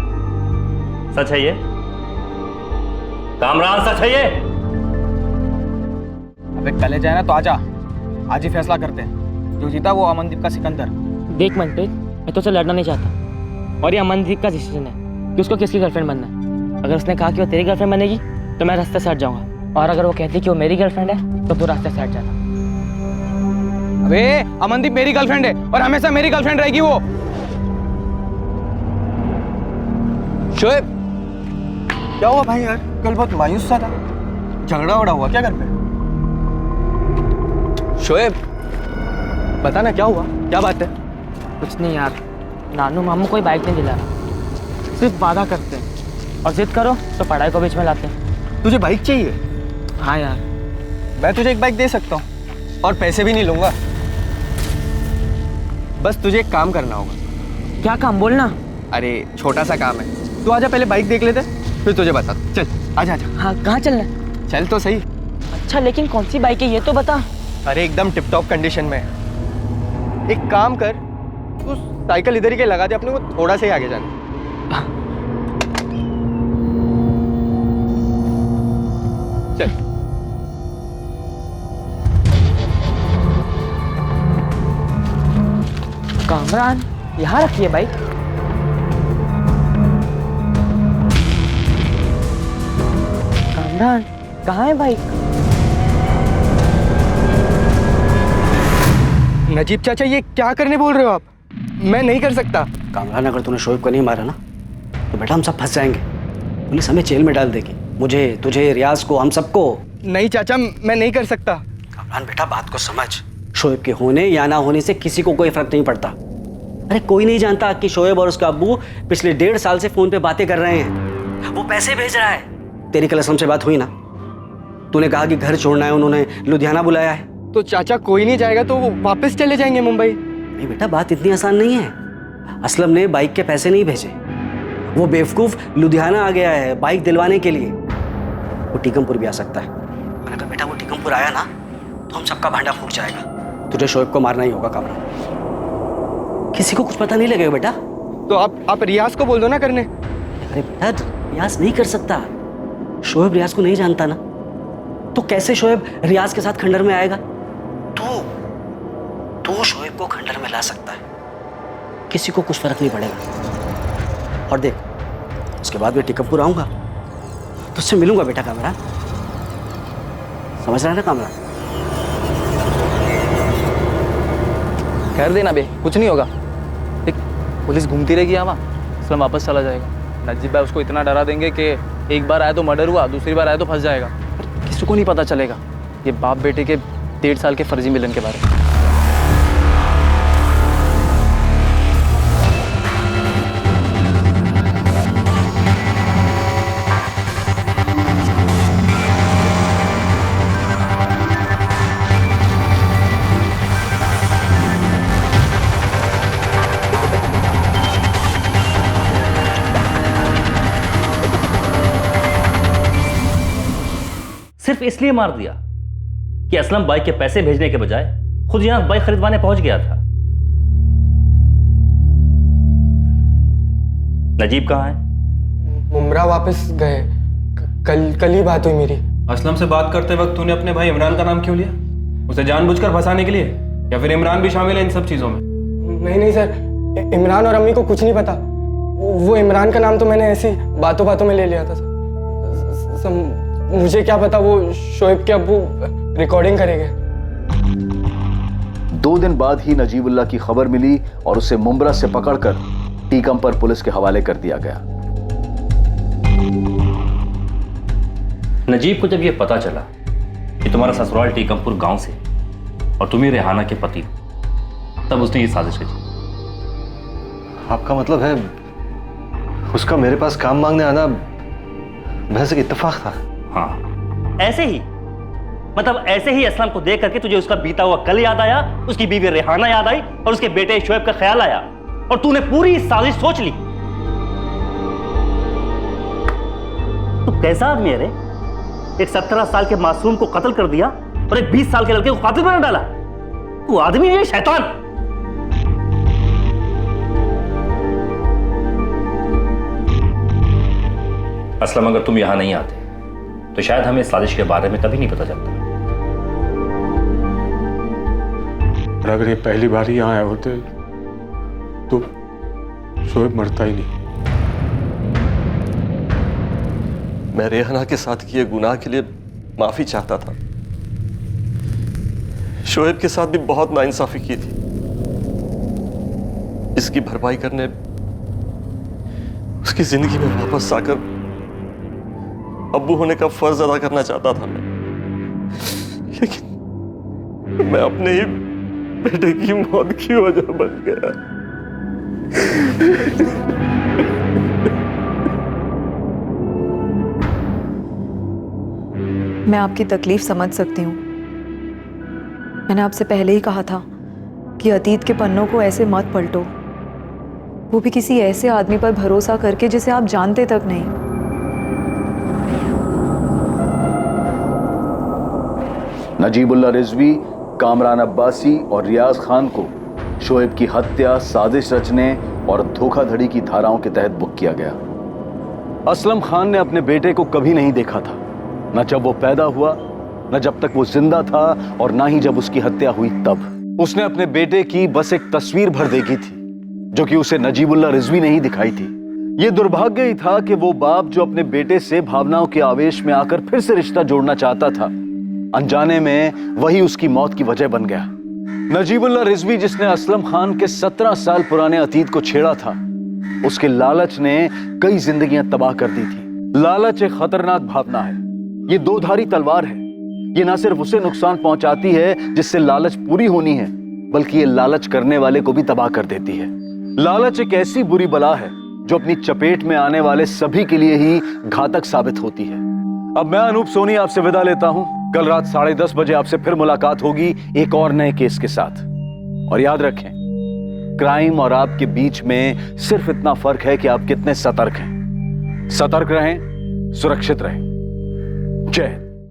सच है ये? कामरान, सच है ये? अबे कल जाए ना तो आजा, आज ही फैसला करते हैं। जो जीता वो अमनदीप का सिकंदर। देख मनप्रीत, मैं तुझसे लड़ना नहीं चाहता, और ये अमनदीप का डिसीजन है कि उसको किसकी गर्लफ्रेंड बनना है। अगर उसने कहा कि वो तेरी गर्लफ्रेंड बनेगी तो मैं रास्ते से हट जाऊंगा, और अगर वो कहती कि वो मेरी गर्लफ्रेंड है तो तू रास्ते से हट जाना। अबे अमनदीप मेरी गर्लफ्रेंड है और हमेशा मेरी गर्लफ्रेंड रहेगी वो। शोएब, क्या हुआ भाई यार? कल बहुत मायूस सा था, झगड़ा वगड़ा हुआ क्या घर पे? शोएब, बता ना क्या हुआ, क्या बात है? कुछ नहीं यार, नानू मामू कोई बाइक नहीं दिला रहा, सिर्फ वादा करते हैं, और जिद करो तो पढ़ाई को बीच में लाते हैं। तुझे बाइक चाहिए? हाँ यार। मैं तुझे एक बाइक दे सकता हूँ और पैसे भी नहीं लूंगा। बस तुझे एक काम करना होगा। क्या काम? बोलना। अरे छोटा सा काम है, तू आजा, पहले बाइक देख लेते फिर तुझे बता। चल आजा आजा। हाँ, कहाँ चलना है? चल तो सही। अच्छा, लेकिन कौन सी बाइक है ये तो बता। अरे एकदम टिप टॉप कंडीशन में है। एक काम कर, तू साइकिल इधर ही के लगा दे, अपने को थोड़ा सा ही आगे जाना। चल। कामरान, यहाँ रखी है बाइक? कामरान, कहाँ है बाइक? नजीब चाचा, ये क्या करने बोल रहे हो आप? मैं नहीं कर सकता। कामरान, अगर तूने शोएब को नहीं मारा ना तो बेटा हम सब फंस जाएंगे। पुलिस हमें जेल में डाल देगी, मुझे, तुझे, रियाज को, हम सबको। नहीं चाचा, मैं नहीं कर सकता। कामरान बेटा, बात को समझ। शोएब के होने या ना होने से किसी को कोई फर्क नहीं पड़ता। अरे कोई नहीं जानता कि शोएब और उसका अब्बू पिछले 1.5 साल से फोन पे बातें कर रहे हैं। वो पैसे भेज रहा है। तेरी कल असलम से बात हुई ना? तूने कहा कि घर छोड़ना है, उन्होंने लुधियाना बुलाया है। तो चाचा कोई नहीं जाएगा तो वो वापस चले जाएंगे मुंबई? नहीं बेटा, बात इतनी आसान नहीं है। असलम ने बाइक के पैसे नहीं भेजे, वो बेवकूफ लुधियाना आ गया है बाइक दिलवाने के लिए। वो टीकमपुर भी आ सकता है, और अगर बेटा वो टीकमपुर आया ना तो हम सबका भांडा फूट जाएगा। तुझे शोएब को मारना ही होगा कामरान, किसी को कुछ पता नहीं लगेगा बेटा। तो आप रियाज को बोल दो ना करने। अरे बेटा, रियाज नहीं कर सकता। शोएब रियाज को नहीं जानता ना, तो कैसे शोएब रियाज के साथ खंडर में आएगा? तू शोएब को खंडर में ला सकता है, किसी को कुछ फर्क नहीं पड़ेगा। और देख, उसके बाद मैं टीकमपुर आऊंगा तो उससे मिलूंगा बेटा कामरान, समझ रहा है ना कामरान? कर देना बे, कुछ नहीं होगा। देख पुलिस घूमती रहेगी यहाँ, असलम वापस चला जाएगा। नजीब भाई उसको इतना डरा देंगे कि एक बार आया तो मर्डर हुआ, दूसरी बार आया तो फंस जाएगा। किसी को नहीं पता चलेगा ये बाप बेटे के 1.5 साल के फर्जी मिलन के बारे में। सिर्फ इसलिए मार दिया कि असलम बाइक के पैसे भेजने के बजाय खुद यहां बाइक खरीदवाने पहुंच गया था। नजीब कहां है? मुमरा वापस गए, कल ही बात हुई मेरी। असलम से बात करते वक्त तूने अपने भाई इमरान का नाम क्यों लिया? उसे जानबूझकर फंसाने के लिए, या फिर इमरान भी शामिल है इन सब चीजों में? नहीं सर, इमरान और अम्मी को कुछ नहीं पता। वो इमरान का नाम तो मैंने ऐसी बातों बातों में ले लिया था सर। मुझे क्या पता वो शोएब के अब्बू रिकॉर्डिंग करेंगे। 2 दिन बाद ही नजीबुल्लाह की खबर मिली और उसे मुंब्रा से पकड़कर टीकमपुर पुलिस के हवाले कर दिया गया। नजीब को जब यह पता चला कि तुम्हारा ससुराल टीकमपुर गांव से और तुम ही रेहाना के पति हो, तब उसने ये साजिश की। आपका मतलब है उसका मेरे पास काम मांगने आना महज एक इत्तेफाक था? हाँ, ऐसे ही, मतलब ऐसे ही असलम को देख करके तुझे उसका बीता हुआ कल याद आया, उसकी बीवी रेहाना याद आई और उसके बेटे शोएब का ख्याल आया और तूने पूरी साजिश सोच ली। तू कैसा आदमी है रे? एक 17 साल के मासूम को कत्ल कर दिया और एक 20 साल के लड़के को कातिल बना डाला। तू आदमी है शैतान। असलम अगर तुम यहां नहीं आते तो शायद हमें इस साजिश के बारे में कभी नहीं पता चलता। और अगर ये पहली बार ही यहाँ आए होते तो शोएब मरता ही नहीं। मैं रेहाना के साथ किए गुनाह के लिए माफी चाहता था। शोएब के साथ भी बहुत नाइंसाफी की थी। इसकी भरपाई करने उसकी जिंदगी में वापस आकर अब्बू होने का फर्ज अदा करना चाहता था मैं, लेकिन मैं अपने ही बेटे की मौत की वजह बन गया। मैं आपकी तकलीफ समझ सकती हूँ। मैंने आपसे पहले ही कहा था कि अतीत के पन्नों को ऐसे मत पलटो, वो भी किसी ऐसे आदमी पर भरोसा करके जिसे आप जानते तक नहीं। नजीबुल्लाह रिजवी, कामरान अब्बासी और रियाज खान को शोएब की हत्या, साजिश रचने और धोखाधड़ी की धाराओं के तहत बुक किया गया। असलम खान ने अपने बेटे को कभी नहीं देखा था, न जब वो पैदा हुआ, न जब तक वो जिंदा था और न ही जब उसकी हत्या हुई तब। उसने अपने बेटे की बस एक तस्वीर भर देखी थी जो कि उसे नजीबुल्लाह रिजवी ने ही दिखाई थी। ये दुर्भाग्य ही था कि वो बाप जो अपने बेटे से भावनाओं के आवेश में आकर फिर से रिश्ता जोड़ना चाहता था, अनजाने में वही उसकी मौत की वजह बन गया। नजीबुल्लाह रिजवी जिसने असलम खान के 17 साल पुराने अतीत को छेड़ा था, उसके लालच ने कई जिंदगियां तबाह कर दी थी। लालच एक खतरनाक भावना है, ये 2धारी तलवार है। ये ना सिर्फ उसे नुकसान पहुंचाती है जिससे लालच पूरी होनी है, बल्कि ये लालच करने वाले को भी तबाह कर देती है। लालच एक ऐसी बुरी बला है जो अपनी चपेट में आने वाले सभी के लिए ही घातक साबित होती है। अब मैं अनूप सोनी आपसे विदा लेता हूं। कल रात 10:30 बजे आपसे फिर मुलाकात होगी एक और नए केस के साथ। और याद रखें, क्राइम और आपके बीच में सिर्फ इतना फर्क है कि आप कितने सतर्क हैं। सतर्क रहें, सुरक्षित रहें। जय हिंद।